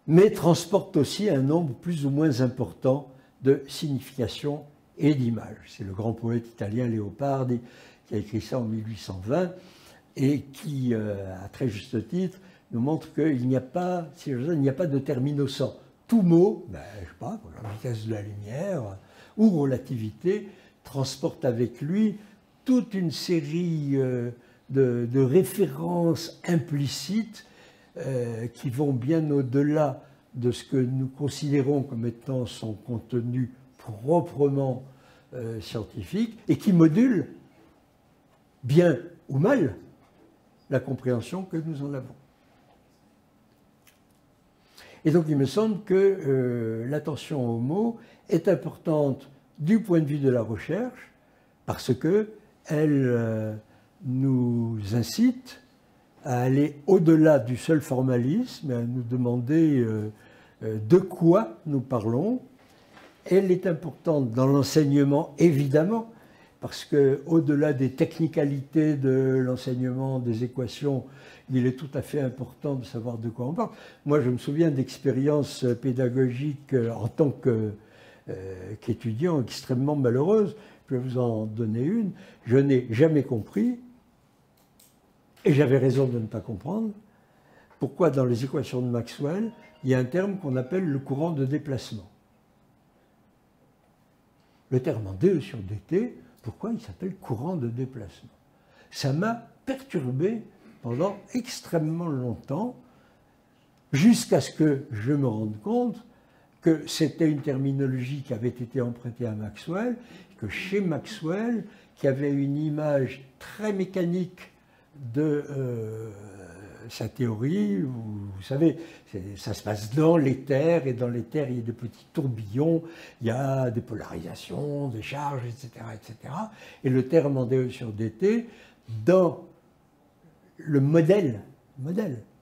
mais transportent aussi un nombre plus ou moins important de significations et d'images. C'est le grand poète italien Leopardi qui a écrit ça en 1820 et qui, à très juste titre, nous montre qu'il n'y a pas, si j'ose dire, il n'y a pas de terminocent. Tout mot, je sais pas, la vitesse de la lumière ou relativité, transporte avec lui toute une série de références implicites qui vont bien au-delà de ce que nous considérons comme étant son contenu proprement scientifique et qui modulent, bien ou mal, la compréhension que nous en avons. Et donc il me semble que l'attention aux mots est importante du point de vue de la recherche parce qu'elle nous incite à aller au-delà du seul formalisme, à nous demander de quoi nous parlons. Elle est importante dans l'enseignement, évidemment, parce qu'au-delà des technicalités de l'enseignement des équations, il est tout à fait important de savoir de quoi on parle. Moi, je me souviens d'expériences pédagogiques en tant qu'étudiant extrêmement malheureuses. Je vais vous en donner une. Je n'ai jamais compris, et j'avais raison de ne pas comprendre, pourquoi dans les équations de Maxwell, il y a un terme qu'on appelle le courant de déplacement. Le terme en dE sur dt, pourquoi il s'appelle courant de déplacement? Ça m'a perturbé pendant extrêmement longtemps, jusqu'à ce que je me rende compte que c'était une terminologie qui avait été empruntée à Maxwell, que chez Maxwell, qui avait une image très mécanique de sa théorie, vous savez, ça se passe dans l'éther, et dans l'éther, il y a des petits tourbillons, il y a des polarisations, des charges, etc., etc. Et le terme en dE sur dt, dans le modèle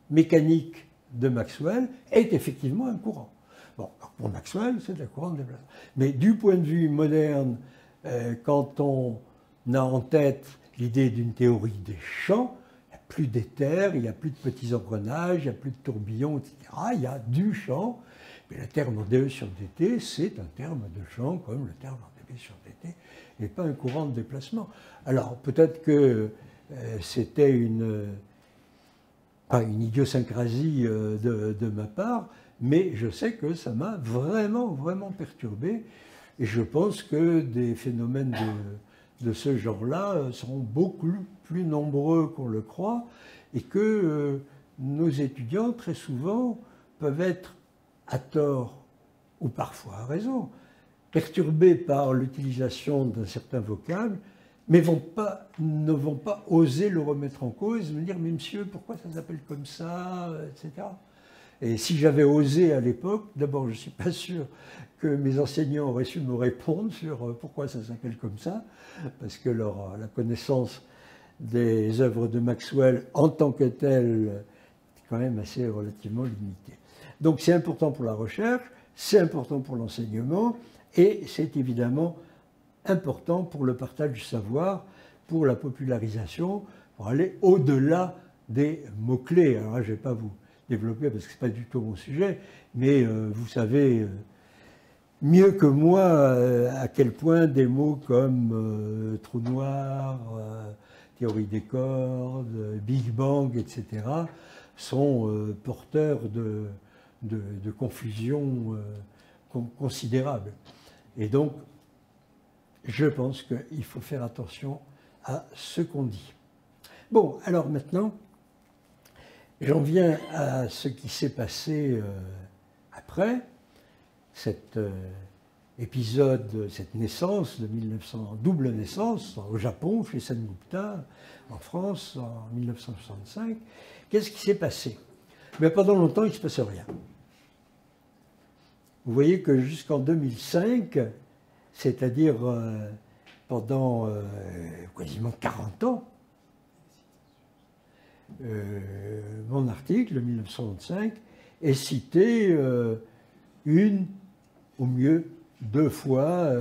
mécanique de Maxwell, est effectivement un courant. Bon, pour Maxwell, c'est de la courant de déplacement. Mais du point de vue moderne, quand on a en tête l'idée d'une théorie des champs, il n'y a plus d'éther, il n'y a plus de petits engrenages, il n'y a plus de tourbillons, etc. Il y a du champ. Mais le terme en dE sur dt, c'est un terme de champ comme le terme en dB sur dt, et pas un courant de déplacement. Alors, peut-être que c'était pas une idiosyncrasie de ma part, mais je sais que ça m'a vraiment, vraiment perturbé. Et je pense que des phénomènes de ce genre-là seront beaucoup plus nombreux qu'on le croit, et que nos étudiants, très souvent, peuvent être, à tort ou parfois à raison, perturbés par l'utilisation d'un certain vocable, mais ne vont pas oser le remettre en cause, me dire « mais monsieur, pourquoi ça s'appelle comme ça ?» etc. Et si j'avais osé à l'époque, d'abord je ne suis pas sûr que mes enseignants auraient su me répondre sur pourquoi ça s'appelle comme ça, parce que la connaissance des œuvres de Maxwell en tant que telle est quand même assez relativement limitée. Donc c'est important pour la recherche, c'est important pour l'enseignement, et c'est évidemment important pour le partage du savoir, pour la popularisation, pour aller au-delà des mots-clés. Alors là, je ne vais pas vous développer parce que ce n'est pas du tout mon sujet, mais vous savez mieux que moi à quel point des mots comme trou noir, théorie des cordes, Big Bang, etc. sont porteurs de confusion considérable. Et donc, je pense qu'il faut faire attention à ce qu'on dit. Bon, alors maintenant, j'en viens à ce qui s'est passé après cet épisode, cette naissance de 1900, double naissance au Japon, chez Sen-Gupta, en France, en 1965. Qu'est-ce qui s'est passé? Mais pendant longtemps, il ne se passe rien. Vous voyez que jusqu'en 2005, c'est-à-dire pendant quasiment 40 ans, mon article de 1965 est cité une, au mieux, 2 fois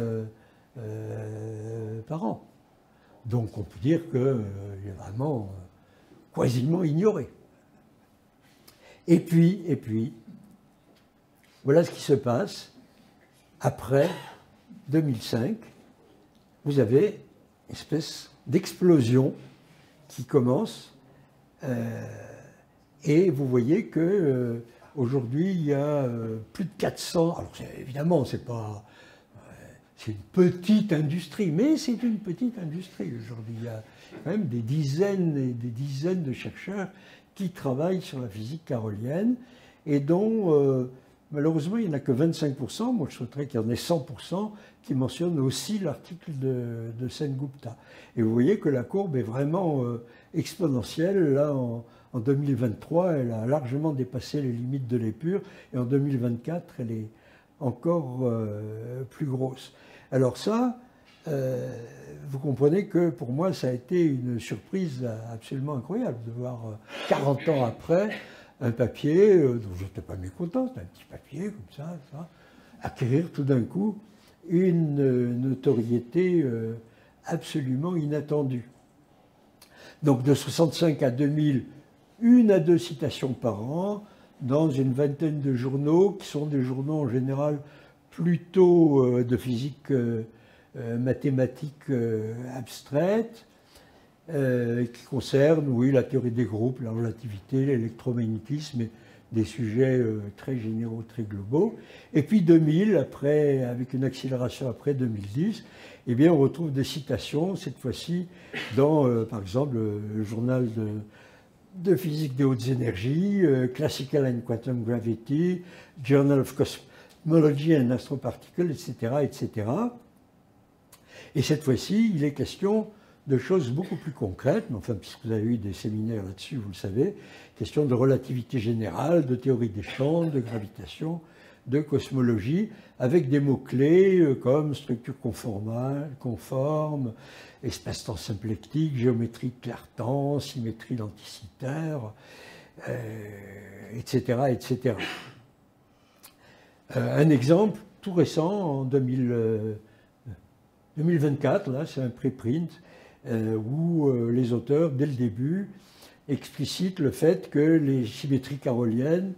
par an. Donc on peut dire qu'il est vraiment quasiment ignoré. Et puis, voilà ce qui se passe après 2005. Vous avez une espèce d'explosion qui commence et vous voyez que aujourd'hui il y a plus de 400. Alors évidemment, c'est une petite industrie, mais c'est une petite industrie aujourd'hui. Il y a quand même des dizaines et des dizaines de chercheurs qui travaillent sur la physique carolienne et dont malheureusement, il n'y en a que 25%, moi je souhaiterais qu'il y en ait 100% qui mentionnent aussi l'article de Sen-Gupta. Et vous voyez que la courbe est vraiment exponentielle. Là, en 2023, elle a largement dépassé les limites de l'épure, et en 2024, elle est encore plus grosse. Alors ça, vous comprenez que pour moi, ça a été une surprise absolument incroyable de voir 40 ans après un papier dont je n'étais pas mécontent, c'était un petit papier comme ça, acquérir tout d'un coup une notoriété absolument inattendue. Donc de 65 à 2000, 1 à 2 citations par an, dans une vingtaine de journaux, qui sont des journaux en général plutôt de physique mathématique abstraite, qui concernent, oui, la théorie des groupes, la relativité, l'électromagnétisme, et des sujets très généraux, très globaux. Et puis 2000, après, avec une accélération après 2010, eh bien, on retrouve des citations, cette fois-ci, dans, par exemple, le journal de physique des hautes énergies, Classical and Quantum Gravity, Journal of Cosmology and Astroparticles, etc., etc. Et cette fois-ci, il est question de choses beaucoup plus concrètes, mais enfin, puisque vous avez eu des séminaires là-dessus, vous le savez, question de relativité générale, de théorie des champs, de gravitation, de cosmologie, avec des mots-clés comme structure conforme, espace-temps symplectique, géométrie de clair-temps, symétrie denticitaire, etc., etc. Un exemple tout récent, en 2024, là, c'est un préprint, où les auteurs, dès le début, explicitent le fait que les symétries caroliennes,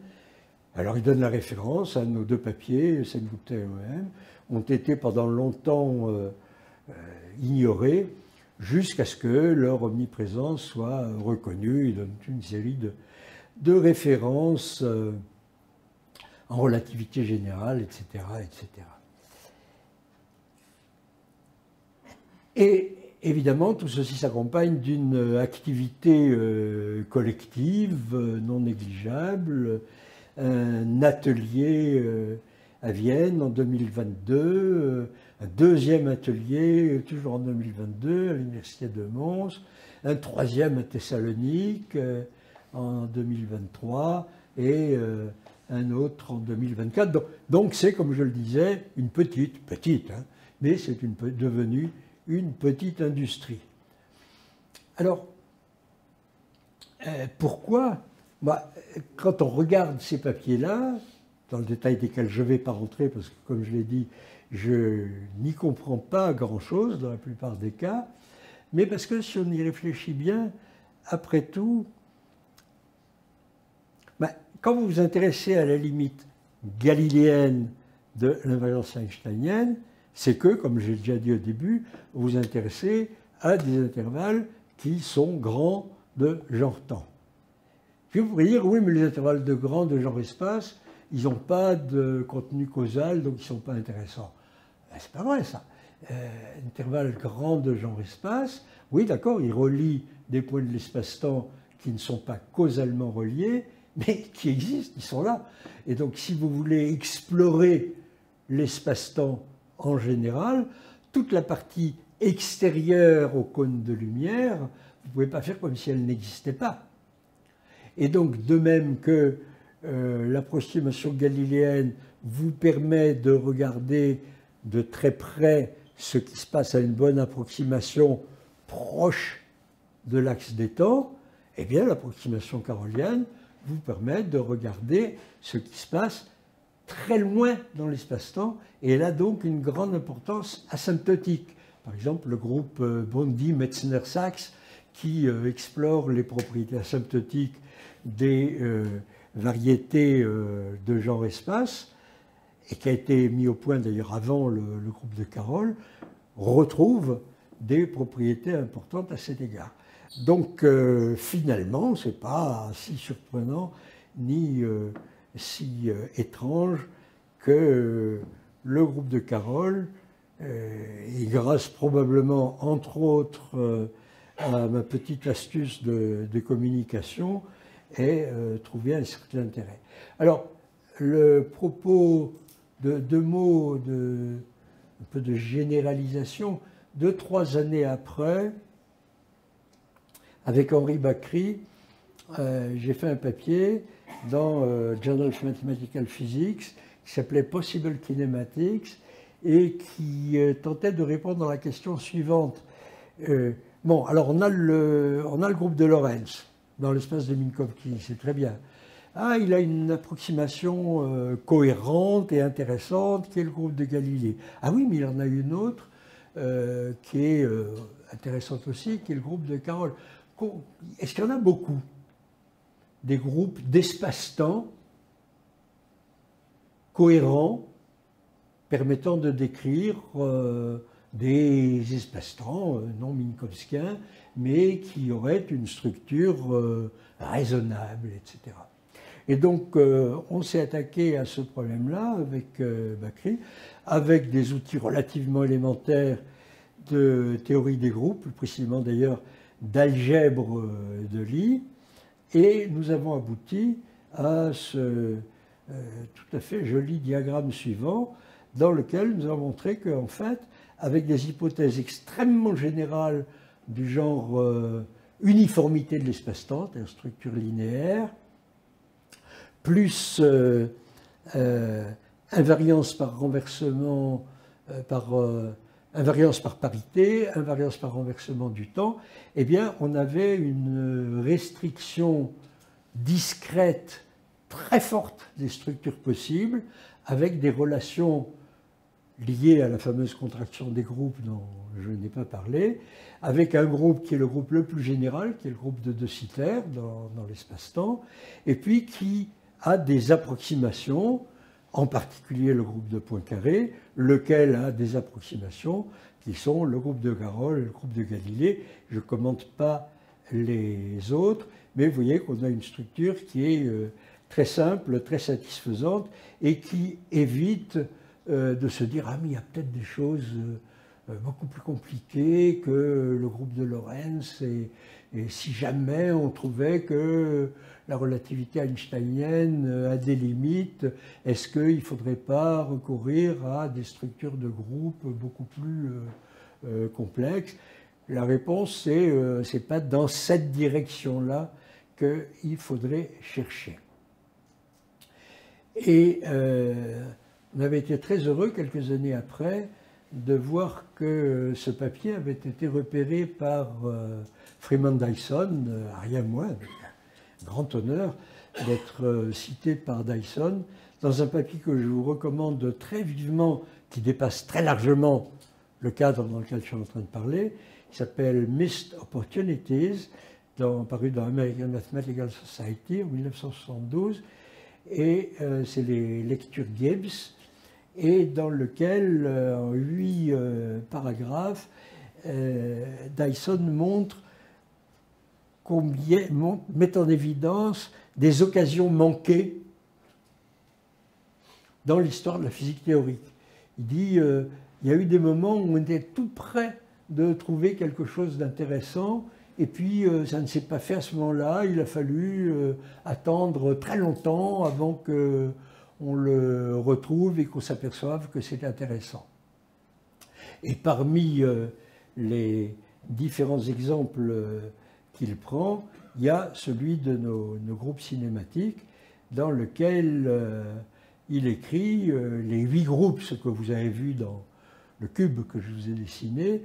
alors ils donnent la référence à nos 2 papiers, Sen-Gupta et OM, ont été pendant longtemps ignorés, jusqu'à ce que leur omniprésence soit reconnue. Ils donnent une série de références en relativité générale, etc., etc. Et évidemment, tout ceci s'accompagne d'une activité collective non négligeable, un atelier à Vienne en 2022, un deuxième atelier toujours en 2022 à l'Université de Mons, un troisième à Thessalonique en 2023 et un autre en 2024. Donc c'est, comme je le disais, une petite, hein, mais c'est devenue une petite industrie. Alors, pourquoi quand on regarde ces papiers-là, dans le détail desquels je ne vais pas rentrer, parce que comme je l'ai dit, je n'y comprends pas grand-chose dans la plupart des cas, mais parce que si on y réfléchit bien, après tout, quand vous vous intéressez à la limite galiléenne de l'invariance einsteinienne, c'est que, comme j'ai déjà dit au début, vous vous intéressez à des intervalles qui sont grands de genre temps. Puis vous pourriez dire, oui, mais les intervalles de grand de genre espace, ils n'ont pas de contenu causal, donc ils ne sont pas intéressants. C'est pas vrai, ça. Intervalle grand de genre espace, oui, d'accord, ils relient des points de l'espace-temps qui ne sont pas causalement reliés, mais qui existent, ils sont là. Et donc, si vous voulez explorer l'espace-temps en général, toute la partie extérieure au cône de lumière, vous ne pouvez pas faire comme si elle n'existait pas. Et donc, de même que l'approximation galiléenne vous permet de regarder de très près ce qui se passe à une bonne approximation proche de l'axe des temps, eh bien, l'approximation carolienne vous permet de regarder ce qui se passe très loin dans l'espace-temps, et elle a donc une grande importance asymptotique. Par exemple, le groupe Bondi-Metzner-Sachs, qui explore les propriétés asymptotiques des variétés de genre espace, et qui a été mis au point d'ailleurs avant le groupe de Carroll, retrouve des propriétés importantes à cet égard. Donc finalement, ce n'est pas si surprenant ni si étrange que le groupe de Carroll, et grâce probablement entre autres à ma petite astuce de communication, ait trouvé un certain intérêt. Alors, le propos de deux mots, un peu de généralisation, 2-3 années après, avec Henri Bakri, j'ai fait un papier dans Journal of Mathematical Physics qui s'appelait Possible Kinematics et qui tentait de répondre à la question suivante. Bon, alors on a le groupe de Lorentz dans l'espace de Minkowski, c'est très bien. Ah, il a une approximation cohérente et intéressante qui est le groupe de Galilée. Ah oui, mais il en a une autre qui est intéressante aussi, qui est le groupe de Carroll. Est-ce qu'il y en a beaucoup des groupes d'espace-temps cohérents permettant de décrire des espaces-temps non minkowskiens, mais qui auraient une structure raisonnable, etc. Et donc, on s'est attaqué à ce problème-là avec Bakri, avec des outils relativement élémentaires de théorie des groupes, plus précisément d'ailleurs d'algèbre de Lie, et nous avons abouti à ce tout à fait joli diagramme suivant, dans lequel nous avons montré qu'en fait, avec des hypothèses extrêmement générales du genre uniformité de l'espace-temps, c'est-à-dire structure linéaire, plus invariance par renversement, invariance par parité, invariance par renversement du temps, eh bien, on avait une restriction discrète très forte des structures possibles, avec des relations liées à la fameuse contraction des groupes dont je n'ai pas parlé, avec un groupe qui est le groupe le plus général, qui est le groupe de De Sitter dans l'espace-temps, et puis qui a des approximations, en particulier le groupe de Poincaré, lequel a des approximations qui sont le groupe de Carroll et le groupe de Galilée. Je ne commente pas les autres, mais vous voyez qu'on a une structure qui est très simple, très satisfaisante, et qui évite de se dire « Ah, mais il y a peut-être des choses beaucoup plus compliquées que le groupe de Lorentz, et si jamais on trouvait que la relativité einsteinienne a des limites, est-ce qu'il ne faudrait pas recourir à des structures de groupe beaucoup plus complexes ?» La réponse, c'est pas dans cette direction-là qu'il faudrait chercher. Et on avait été très heureux, quelques années après, de voir que ce papier avait été repéré par Freeman Dyson, rien moins, un grand honneur d'être cité par Dyson, dans un papier que je vous recommande très vivement, qui dépasse très largement le cadre dans lequel je suis en train de parler, qui s'appelle Missed Opportunities, paru dans American Mathematical Society en 1972, et c'est les lectures Gibbs, et dans lequel, en 8 paragraphes, Dyson met en évidence des occasions manquées dans l'histoire de la physique théorique. Il dit il y a eu des moments où on était tout près de trouver quelque chose d'intéressant, et puis ça ne s'est pas fait à ce moment-là. Il a fallu attendre très longtemps avant qu'on le retrouve et qu'on s'aperçoive que c'est intéressant. Et parmi les différents exemples qu'il prend, il y a celui de nos groupes cinématiques, dans lequel il écrit les 8 groupes, ce que vous avez vu dans le cube que je vous ai dessiné,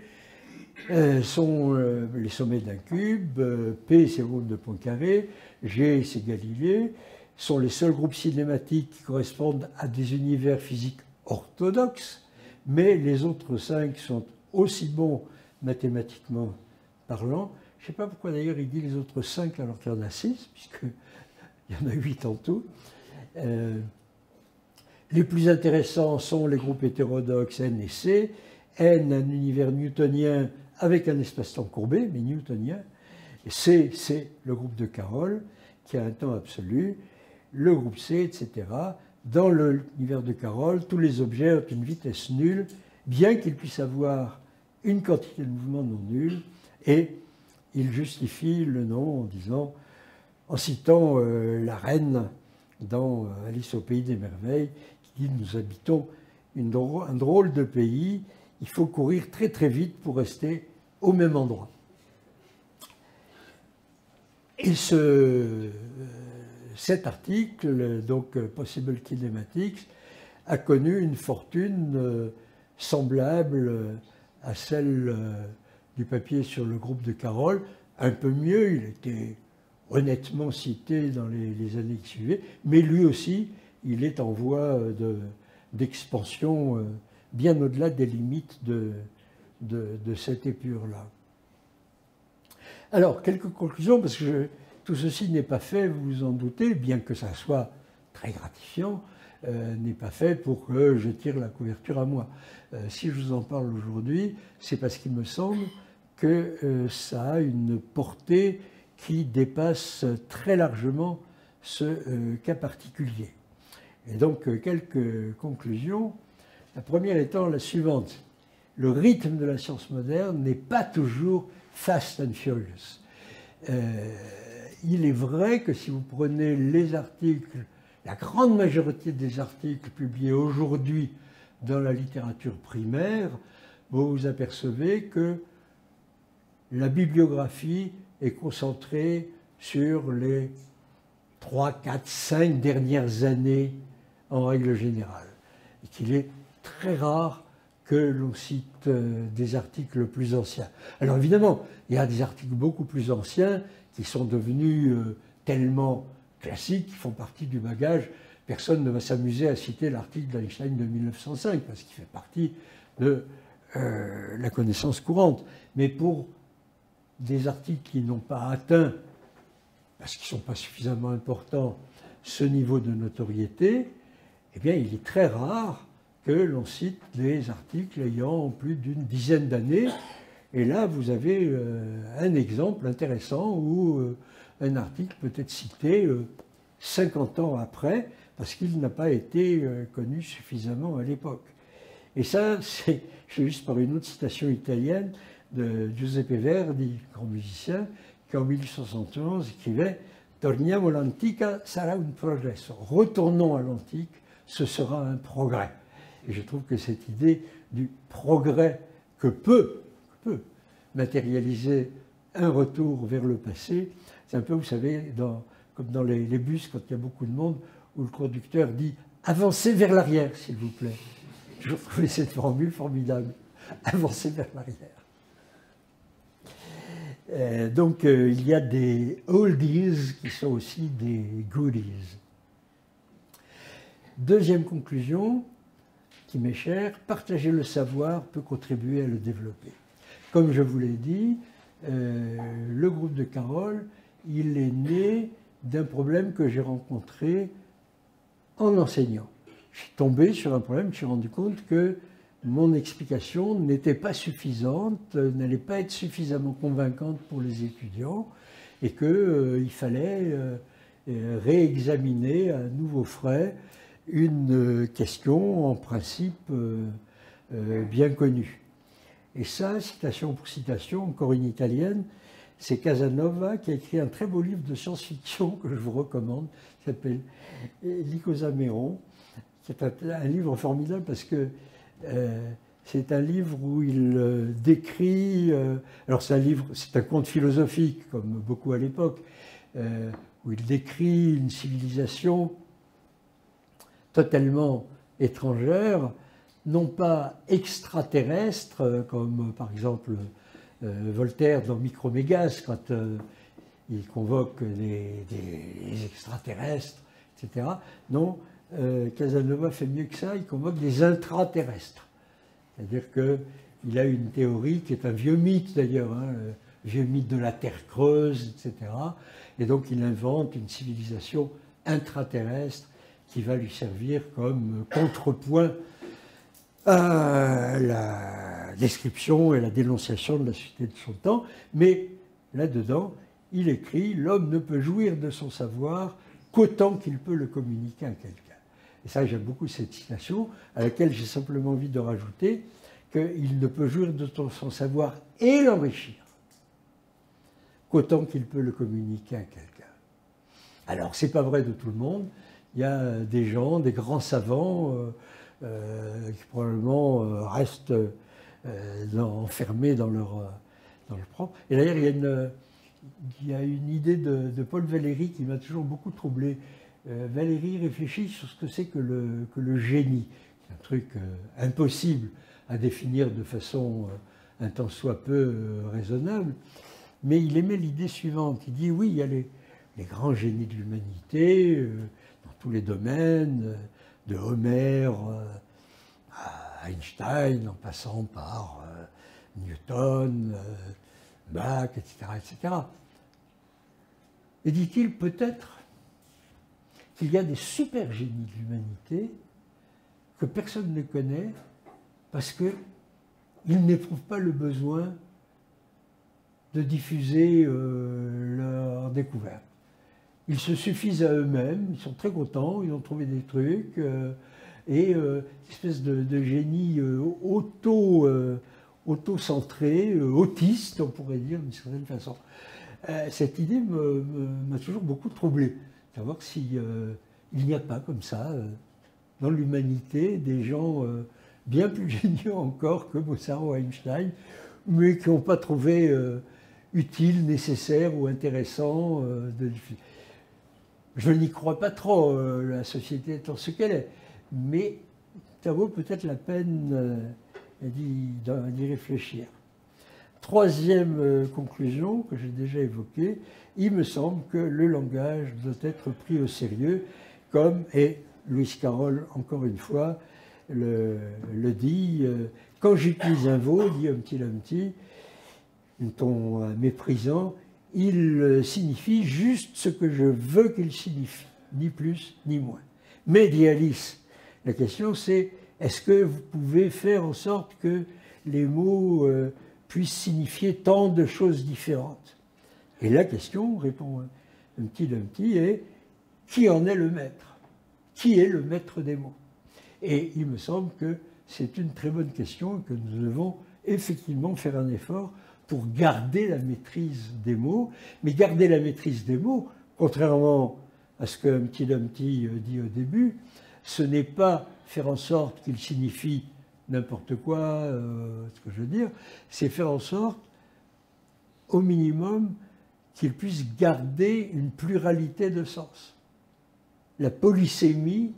sont les sommets d'un cube, P c'est le groupe de Poincaré, G c'est Galilée, sont les seuls groupes cinématiques qui correspondent à des univers physiques orthodoxes, mais les autres 5 sont aussi bons mathématiquement parlant. Je ne sais pas pourquoi d'ailleurs il dit les autres 5 alors qu'il y en a 6, puisqu'il y en a 8 en tout. Les plus intéressants sont les groupes hétérodoxes N et C. N, un univers newtonien avec un espace-temps courbé, mais newtonien. Et C, c'est le groupe de Carroll, qui a un temps absolu. Le groupe C, etc. Dans l'univers de Carroll, tous les objets ont une vitesse nulle, bien qu'ils puissent avoir une quantité de mouvement non nulle. Et il justifie le nom en citant la reine dans Alice au pays des merveilles, qui dit « Nous habitons un drôle de pays, il faut courir très très vite pour rester au même endroit. » Et cet article, donc Possible Kinematics, a connu une fortune semblable à celle du papier sur le groupe de Carroll, un peu mieux, il était honnêtement cité dans les années qui suivaient, mais lui aussi, il est en voie d'expansion bien au-delà des limites de cette épure-là. Alors, quelques conclusions, parce que tout ceci n'est pas fait, vous vous en doutez, bien que ça soit très gratifiant, n'est pas fait pour que je tire la couverture à moi. Si je vous en parle aujourd'hui, c'est parce qu'il me semble que ça a une portée qui dépasse très largement ce cas particulier. Et donc, quelques conclusions. La première étant la suivante. Le rythme de la science moderne n'est pas toujours fast and furious. Il est vrai que si vous prenez les articles, la grande majorité des articles publiés aujourd'hui dans la littérature primaire, vous vous apercevez que la bibliographie est concentrée sur les 3, 4, 5 dernières années en règle générale. Et qu'il est très rare que l'on cite des articles plus anciens. Alors évidemment, il y a des articles beaucoup plus anciens qui sont devenus tellement classiques, qui font partie du bagage. Personne ne va s'amuser à citer l'article d'Einstein de 1905, parce qu'il fait partie de la connaissance courante. Mais pour des articles qui n'ont pas atteint, parce qu'ils ne sont pas suffisamment importants, ce niveau de notoriété, eh bien, il est très rare que l'on cite des articles ayant plus d'une dizaine d'années. Et là, vous avez un exemple intéressant où un article peut être cité 50 ans après, parce qu'il n'a pas été connu suffisamment à l'époque. Et ça, c'est juste par une autre citation italienne de Giuseppe Verdi, grand musicien, qui en 1871 écrivait « Torniamo all'antica, sarà un progresso ». Retournons à l'antique, ce sera un progrès. Et je trouve que cette idée du progrès que peut matérialiser un retour vers le passé, c'est un peu, vous savez, comme dans les bus, quand il y a beaucoup de monde, où le conducteur dit « Avancez vers l'arrière, s'il vous plaît ». Je trouvais cette formule formidable. Avancer vers l'arrière. Donc, il y a des oldies qui sont aussi des goodies. Deuxième conclusion, qui m'est chère, partager le savoir peut contribuer à le développer. Comme je vous l'ai dit, le groupe de Carole, il est né d'un problème que j'ai rencontré en enseignant. Je suis tombé sur un problème, je me suis rendu compte que mon explication n'était pas suffisante, n'allait pas être suffisamment convaincante pour les étudiants et qu'il fallait réexaminer à nouveau frais une question en principe bien connue. Et ça, citation pour citation, encore une italienne, c'est Casanova qui a écrit un très beau livre de science-fiction que je vous recommande, qui s'appelle L'Icosaméron, qui est un livre formidable parce que c'est un livre où il décrit, alors c'est un conte philosophique, comme beaucoup à l'époque, où il décrit une civilisation totalement étrangère, non pas extraterrestre, comme par exemple Voltaire dans Micromégas, quand il convoque des extraterrestres, etc. Non, Casanova fait mieux que ça, il convoque des intraterrestres. C'est-à-dire qu'il a une théorie qui est un vieux mythe d'ailleurs, hein, le vieux mythe de la Terre creuse, etc. Et donc il invente une civilisation intraterrestre qui va lui servir comme contrepoint à la description et la dénonciation de la société de son temps. Mais là-dedans, il écrit « L'homme ne peut jouir de son savoir qu'autant qu'il peut le communiquer à quelqu'un ». Et ça, j'aime beaucoup cette citation, à laquelle j'ai simplement envie de rajouter qu'il ne peut jouir de son savoir et l'enrichir qu'autant qu'il peut le communiquer à quelqu'un. Alors, ce n'est pas vrai de tout le monde. Il y a des gens, des grands savants, qui probablement restent enfermés dans leur propre. Et d'ailleurs, il y a une idée de Paul Valéry qui m'a toujours beaucoup troublé. Valéry réfléchit sur ce que c'est que le génie. C'est un truc impossible à définir de façon un tant soit peu raisonnable. Mais il aimait l'idée suivante. Il dit, oui, il y a les grands génies de l'humanité, dans tous les domaines, de Homère à Einstein, en passant par Newton, Bach, etc., etc. Et dit-il, peut-être qu'il y a des super génies de l'humanité que personne ne connaît parce qu'ils n'éprouvent pas le besoin de diffuser leur découverte. Ils se suffisent à eux-mêmes, ils sont très contents, ils ont trouvé des trucs, et une espèce de génie auto-centré, autiste, on pourrait dire d'une certaine façon. Cette idée m'a toujours beaucoup troublé, savoir si il n'y a pas comme ça, dans l'humanité, des gens bien plus géniaux encore que Mozart ou Einstein, mais qui n'ont pas trouvé utile, nécessaire ou intéressant de diffuser. Je n'y crois pas trop, la société étant ce qu'elle est, mais ça vaut peut-être la peine d'y réfléchir. Troisième conclusion que j'ai déjà évoquée, il me semble que le langage doit être pris au sérieux, comme, et Lewis Carroll, encore une fois, le dit, quand j'utilise un mot, dit Humpty Dumpty, un ton méprisant, il signifie juste ce que je veux qu'il signifie, ni plus ni moins. Mais, dit Alice, la question c'est, est-ce que vous pouvez faire en sorte que les mots puissent signifier tant de choses différentes? Et la question, répond Humpty Dumpty, est, qui en est le maître? Qui est le maître des mots? Et il me semble que c'est une très bonne question et que nous devons effectivement faire un effort pour garder la maîtrise des mots. Mais garder la maîtrise des mots, contrairement à ce que Humpty Dumpty dit au début, ce n'est pas faire en sorte qu'il signifie n'importe quoi, ce que je veux dire, c'est faire en sorte, au minimum, qu'il puisse garder une pluralité de sens. La polysémie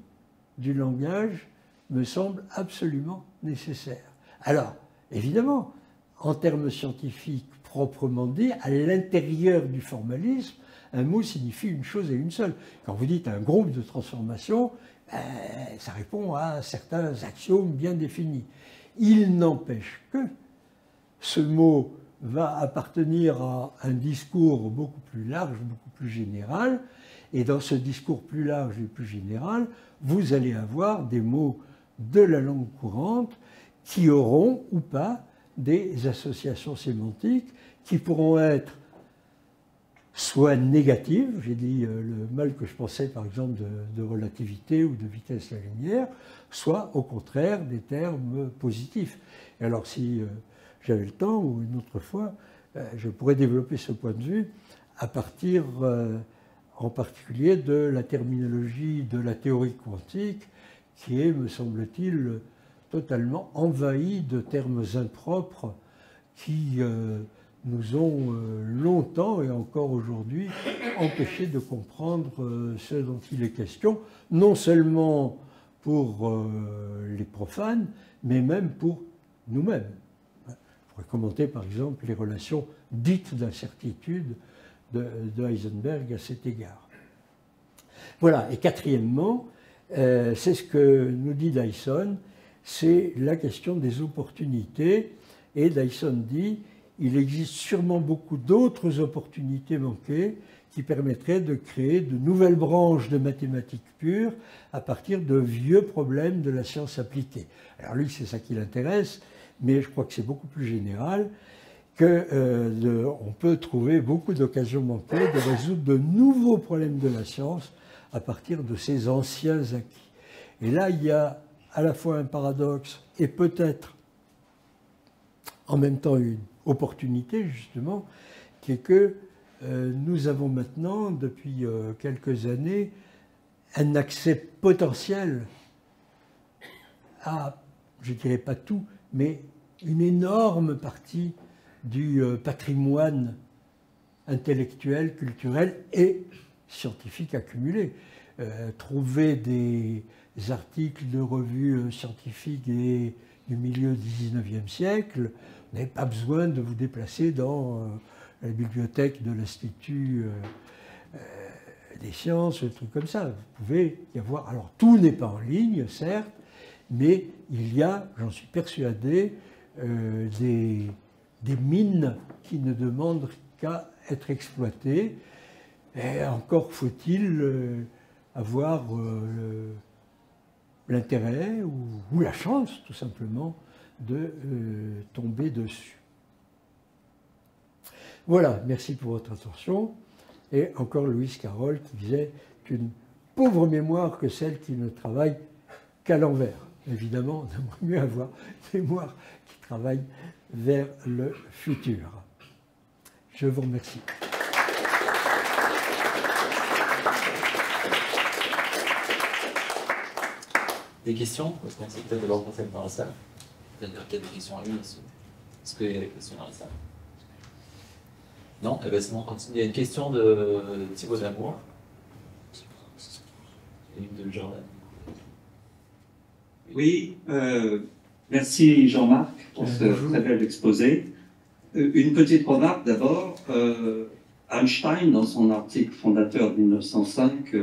du langage me semble absolument nécessaire. Alors, évidemment, en termes scientifiques proprement dit, à l'intérieur du formalisme, un mot signifie une chose et une seule. Quand vous dites un groupe de transformation, ça répond à certains axiomes bien définis. Il n'empêche que ce mot va appartenir à un discours beaucoup plus large, beaucoup plus général, et dans ce discours plus large et plus général, vous allez avoir des mots de la langue courante qui auront ou pas des associations sémantiques qui pourront être soit négatives, j'ai dit le mal que je pensais par exemple de relativité ou de vitesse de la lumière, soit au contraire des termes positifs. Et alors si j'avais le temps ou une autre fois, je pourrais développer ce point de vue à partir en particulier de la terminologie de la théorie quantique qui est, me semble-t-il, totalement envahie de termes impropres qui nous ont longtemps et encore aujourd'hui empêché de comprendre ce dont il est question, non seulement pour les profanes, mais même pour nous-mêmes. Je pourrais commenter par exemple les relations dites d'incertitude de Heisenberg à cet égard. Voilà, et quatrièmement, c'est ce que nous dit Dyson, c'est la question des opportunités, et Dyson dit il existe sûrement beaucoup d'autres opportunités manquées qui permettraient de créer de nouvelles branches de mathématiques pures à partir de vieux problèmes de la science appliquée. Alors lui, c'est ça qui l'intéresse, mais je crois que c'est beaucoup plus général, qu'on peut trouver beaucoup d'occasions manquées de résoudre de nouveaux problèmes de la science à partir de ces anciens acquis. Et là, il y a à la fois un paradoxe et peut-être en même temps une opportunité, justement, qui est que nous avons maintenant, depuis quelques années, un accès potentiel à, je ne dirais pas tout, mais une énorme partie du patrimoine intellectuel, culturel et scientifique accumulé. Trouver des articles de revues scientifiques du milieu du XIXe siècle, vous n'avez pas besoin de vous déplacer dans la bibliothèque de l'Institut des sciences, des trucs comme ça. Vous pouvez y avoir... Alors, tout n'est pas en ligne, certes, mais il y a, j'en suis persuadé, des mines qui ne demandent qu'à être exploitées. Et encore faut-il avoir l'intérêt ou la chance, tout simplement, de tomber dessus. Voilà, merci pour votre attention. Et encore Lewis Carroll qui disait qu'une pauvre mémoire que celle qui ne travaille qu'à l'envers. Évidemment, on aimerait mieux avoir une mémoire qui travaille vers le futur. Je vous remercie. Des questions? Parce qu'on sait peut-être de leur conseil dans la salle. C'est-à-dire qu'il y a des questions en ligne. Est-ce qu'il y a des questions dans la salle? Non? Eh bien, sinon, on continue. Il y a une question de Thibaut Damour. Et une de Jordan. Oui, merci Jean-Marc pour ce très bel exposé. Une petite remarque d'abord. Einstein, dans son article fondateur de 1905,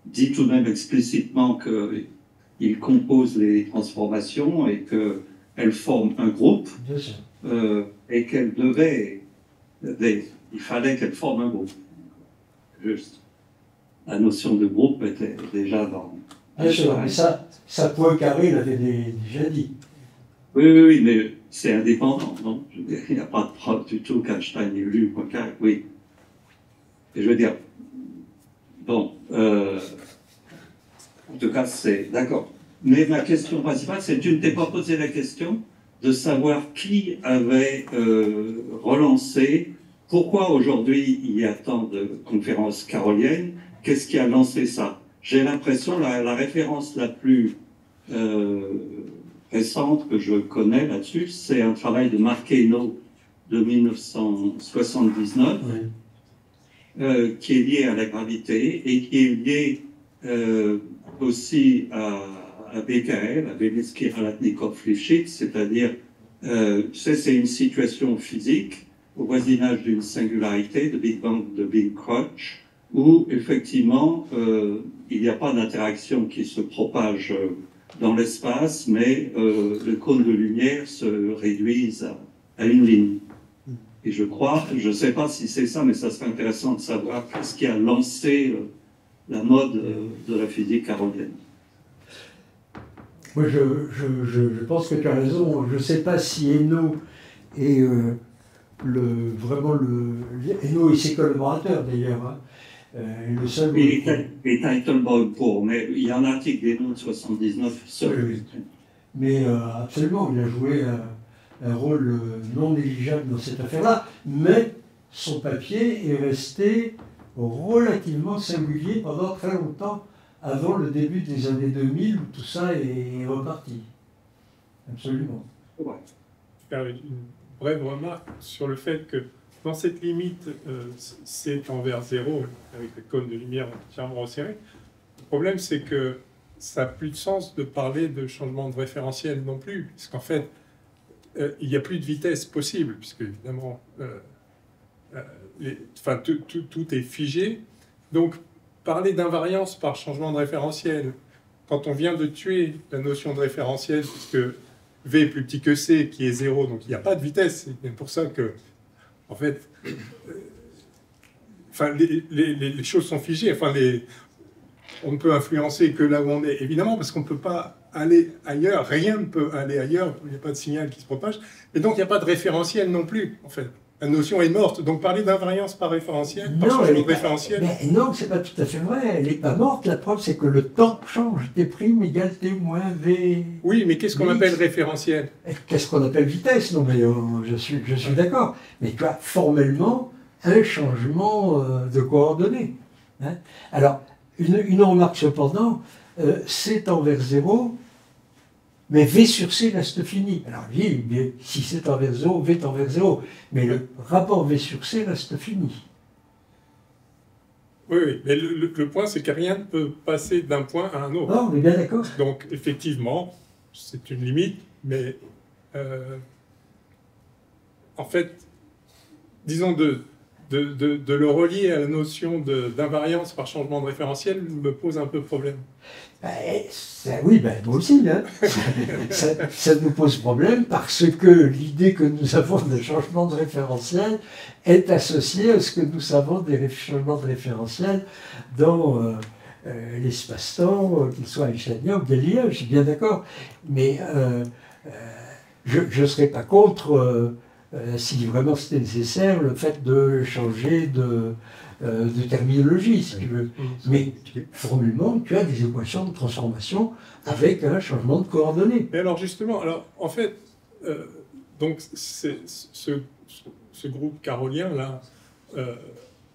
dit tout de même explicitement qu'il compose les transformations et qu'elles forment un groupe et qu'elles devaient... il fallait qu'elles forment un groupe. Juste. La notion de groupe était déjà dans... Bien sûr, mais ça Poincaré l'avait déjà dit. Oui, mais c'est indépendant, non? Je veux dire, il n'y a pas de preuve du tout qu'Einstein ait lu Poincaré, oui. Et je veux dire, Bon, en tout cas, c'est d'accord. Mais ma question principale, c'est tu ne t'es pas posé la question de savoir qui avait relancé, pourquoi aujourd'hui il y a tant de conférences caroliennes, qu'est-ce qui a lancé ça? J'ai l'impression, la référence la plus récente que je connais là-dessus, c'est un travail de Mark Hainaut de 1979, qui est lié à la gravité et qui est lié aussi à BKL, à Belinsky-Relatnikov-Lifshitz, c'est-à-dire, c'est une situation physique au voisinage d'une singularité, de Big Bang, de Big Crunch, où effectivement, il n'y a pas d'interaction qui se propage dans l'espace, mais le cône de lumière se réduise à une ligne. Et je crois, je ne sais pas si c'est ça, mais ça serait intéressant de savoir ce qui a lancé la mode de la physique carolienne. Moi, je pense que tu as raison. Je ne sais pas si Hainaut est Hainaut et ses collaborateurs d'ailleurs. Hein. Le seul. Et Teitelbaum pour, mais il y a un article d'Hainaut de 79 seul. Oui. Mais absolument, il a joué un rôle non négligeable dans cette affaire-là, mais son papier est resté relativement singulier pendant très longtemps, avant le début des années 2000, où tout ça est reparti. Absolument. Ouais. Faire une brève remarque sur le fait que dans cette limite, c'est envers zéro, avec le cône de lumière entièrement resserré. Le problème, c'est que ça n'a plus de sens de parler de changement de référentiel non plus, parce qu'en fait, il n'y a plus de vitesse possible, puisque évidemment, tout est figé. Donc, parler d'invariance par changement de référentiel, quand on vient de tuer la notion de référentiel, puisque V est plus petit que C, qui est 0, donc il n'y a pas de vitesse. C'est pour ça que, en fait, les choses sont figées. On ne peut influencer que là où on est, évidemment, parce qu'on ne peut pas aller ailleurs, rien ne peut aller ailleurs, il n'y a pas de signal qui se propage, et donc il n'y a pas de référentiel non plus, en fait. La notion est morte, donc parler d'invariance par référentiel, par changement de référentiel... Mais non, c'est pas tout à fait vrai, elle n'est pas morte, la preuve c'est que le temps change, T' égale T moins V... Oui, mais qu'est-ce qu'on appelle référentiel? Qu'est-ce qu'on appelle vitesse? Non mais je suis d'accord, mais tu as formellement un changement de coordonnées. Hein. Alors, une remarque cependant, C tend vers 0, mais V sur C reste fini. Alors oui, si C tend vers 0, V tend vers 0, mais le rapport V sur C reste fini. Oui, mais le point, c'est que rien ne peut passer d'un point à un autre. Ah, on est bien d'accord. Donc, effectivement, c'est une limite, mais en fait, disons de le relier à la notion d'invariance par changement de référentiel me pose un peu problème. Oui, moi aussi. Hein. ça nous pose problème parce que l'idée que nous avons de changement de référentiel est associée à ce que nous savons des changements de référentiel dans l'espace-temps, qu'il soit einsteinien ou galiléen, je suis bien d'accord. Mais je ne serais pas contre... si vraiment c'était nécessaire, le fait de changer de terminologie, si tu veux. Mais formellement, tu as des équations de transformation avec un changement de coordonnées. Et alors justement, en fait, donc ce groupe carolien là,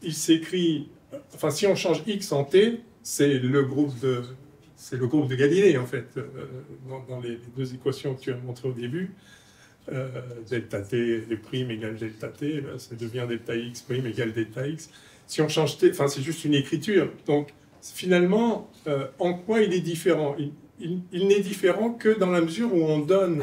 il s'écrit, enfin si on change x en t, c'est le groupe de Galilée en fait, dans les deux équations que tu as montrées au début. Delta t prime égale delta t, ça devient delta x prime égale delta x. Si on change t, enfin c'est juste une écriture. Donc finalement, en quoi il est différent? Il n'est différent que dans la mesure où on donne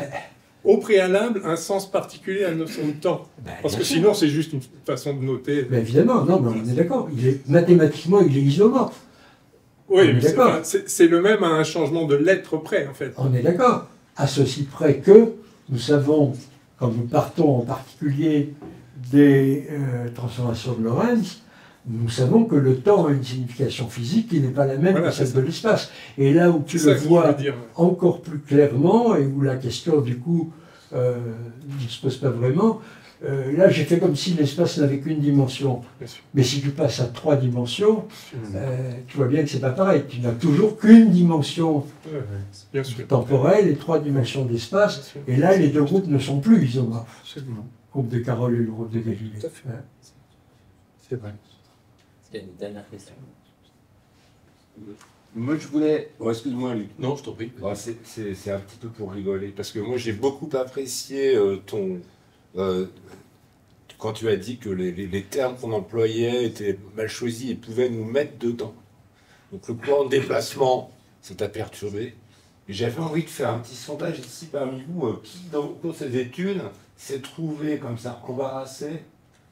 au préalable un sens particulier à la notion de temps. Parce que sinon c'est juste une façon de noter. Mais évidemment, non, mais on est d'accord. Mathématiquement, il est isomorphe. Oui, mais c'est le même à un changement de lettre près en fait. On est d'accord. À ceci près que nous savons, quand nous partons en particulier des transformations de Lorentz, nous savons que le temps a une signification physique qui n'est pas la même que celle de l'espace. Et là où tu le vois encore plus clairement, et où la question du coup ne se pose pas vraiment. Là, j'ai fait comme si l'espace n'avait qu'une dimension. Mais si tu passes à 3 dimensions, tu vois bien que c'est pas pareil. Tu n'as toujours qu'une dimension temporelle et 3 dimensions d'espace. Et là, les deux groupes ne sont plus isomorphes. Absolument. Le groupe de Carole et le groupe de Galilée. Tout à fait. C'est vrai. Il y a une dernière question. Moi, je voulais... Oh, excuse-moi, Luc. Non, je t'en prie. Oh, c'est un petit peu pour rigoler, parce que moi, j'ai beaucoup apprécié quand tu as dit que les termes qu'on employait étaient mal choisis et pouvaient nous mettre dedans. Donc, le plan de déplacement, ça t'a perturbé. Et j'avais envie de faire un petit sondage ici parmi vous, qui, dans ces études, s'est trouvé comme ça embarrassé,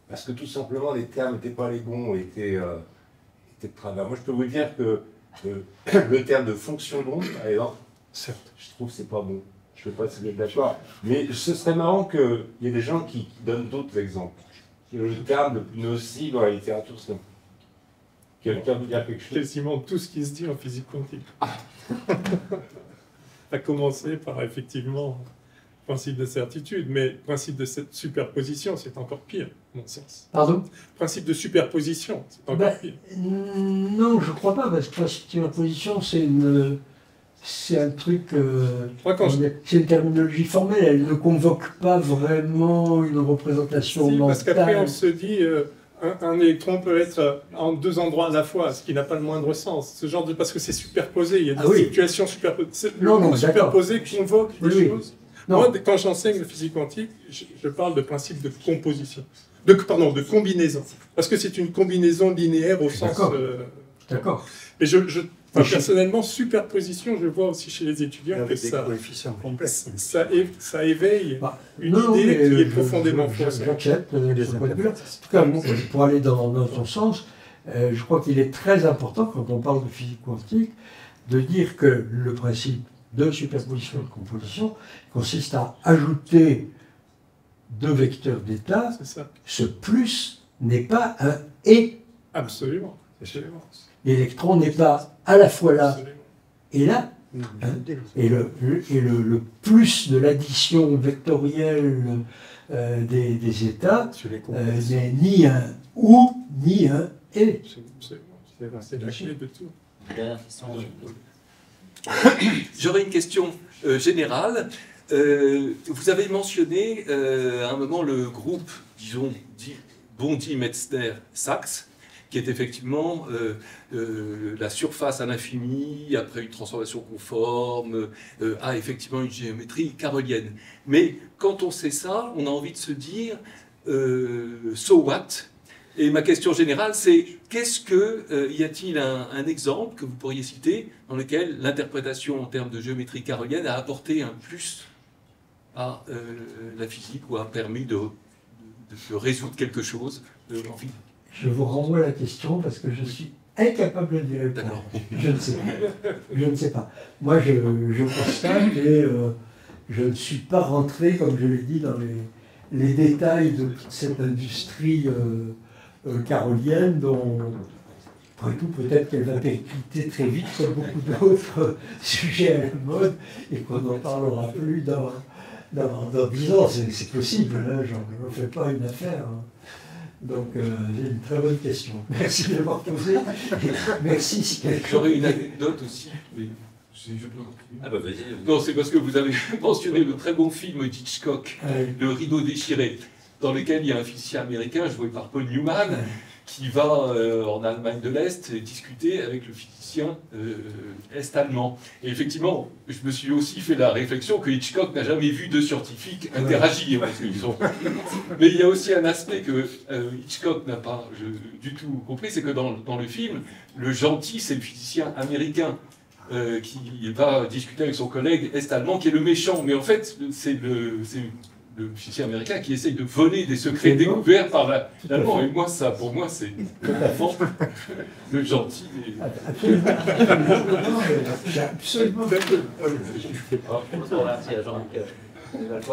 parce que tout simplement, les termes n'étaient pas les bons, étaient de travers. Moi, je peux vous dire que le terme de fonction d'onde, par exemple, Certes. je trouve que c'est pas bon. Je ne sais pas si vous êtes d'accord. Mais ce serait marrant qu'il y ait des gens qui donnent d'autres exemples. Le terme le plus nocif dans la littérature, c'est quelqu'un veut dire quelque chose. Quasiment tout ce qui se dit en physique quantique. À commencer par effectivement principe de certitude, mais principe de cette superposition, c'est encore pire, à mon sens. Pardon? Principe de superposition, c'est encore Ben, pire. non, je ne crois pas, parce que la superposition, c'est un truc... c'est une terminologie formelle, elle ne convoque pas vraiment une représentation Si, mentale. parce qu'après on se dit un électron peut être en 2 endroits à la fois, ce qui n'a pas le moindre sens. Ce genre de, parce que c'est superposé, il y a des situations superposées. Le mot superposé convoque des choses. Non. Moi, quand j'enseigne la physique quantique, je parle de principe de composition, de combinaison, parce que c'est une combinaison linéaire au sens. D'accord. Mais personnellement, superposition, je vois aussi chez les étudiants que ça éveille une idée qui est profondément fausse. J'accepte les point de vue. En tout cas, pour aller dans ton sens, je crois qu'il est très important, quand on parle de physique quantique, de dire que le principe de superposition et de composition consiste à ajouter 2 vecteurs d'état. Ce plus n'est pas un et. Absolument. L'électron n'est pas à la fois là et là. Hein, et le plus de l'addition vectorielle des états n'est ni un ou ni un et. C'est la clé de tout. Dernière question. J'aurais une question générale. Vous avez mentionné à un moment le groupe, disons, Bondi, Metzner, Sachs, qui est effectivement la surface à l'infini, après une transformation conforme, a effectivement une géométrie carolienne. Mais quand on sait ça, on a envie de se dire so what? Et ma question générale, c'est y a-t-il un exemple que vous pourriez citer dans lequel l'interprétation en termes de géométrie carolienne a apporté un plus à la physique ou a permis de résoudre quelque chose en physique? Je vous renvoie la question parce que je suis incapable d'y répondre. Je ne sais pas. Je ne sais pas. Moi, je constate et je ne suis pas rentré, comme je l'ai dit, dans les détails de toute cette industrie carolienne dont, après tout, peut-être qu'elle va péricliter très vite comme beaucoup d'autres sujets à la mode et qu'on n'en parlera plus dans 10 ans. C'est possible, hein, j'en ne fais pas une affaire. Hein. Donc, c'est une très bonne question. Merci de l'avoir posée. Merci si quelqu'un... J'aurais une anecdote aussi. Mais ah bah vas-y. Non, c'est parce que vous avez mentionné le très bon film d'Hitchcock, Le Rideau déchiré, dans lequel il y a un physicien américain joué par Paul Newman qui va en Allemagne de l'Est discuter avec le physicien est-allemand. Et effectivement, je me suis aussi fait la réflexion que Hitchcock n'a jamais vu 2 scientifiques interagir. Parce qu'ils sont... Mais il y a aussi un aspect que Hitchcock n'a pas du tout compris, c'est que dans le film, le gentil, c'est le physicien américain. Qui va discuter avec son collègue est-allemand qui est le méchant. Mais en fait, c'est le physicien américain qui essaye de voler des secrets découverts par l'allemand. Et moi, ça, pour moi, c'est le gentil. Absolument. Absolument. Merci à Jean-Luc. Merci.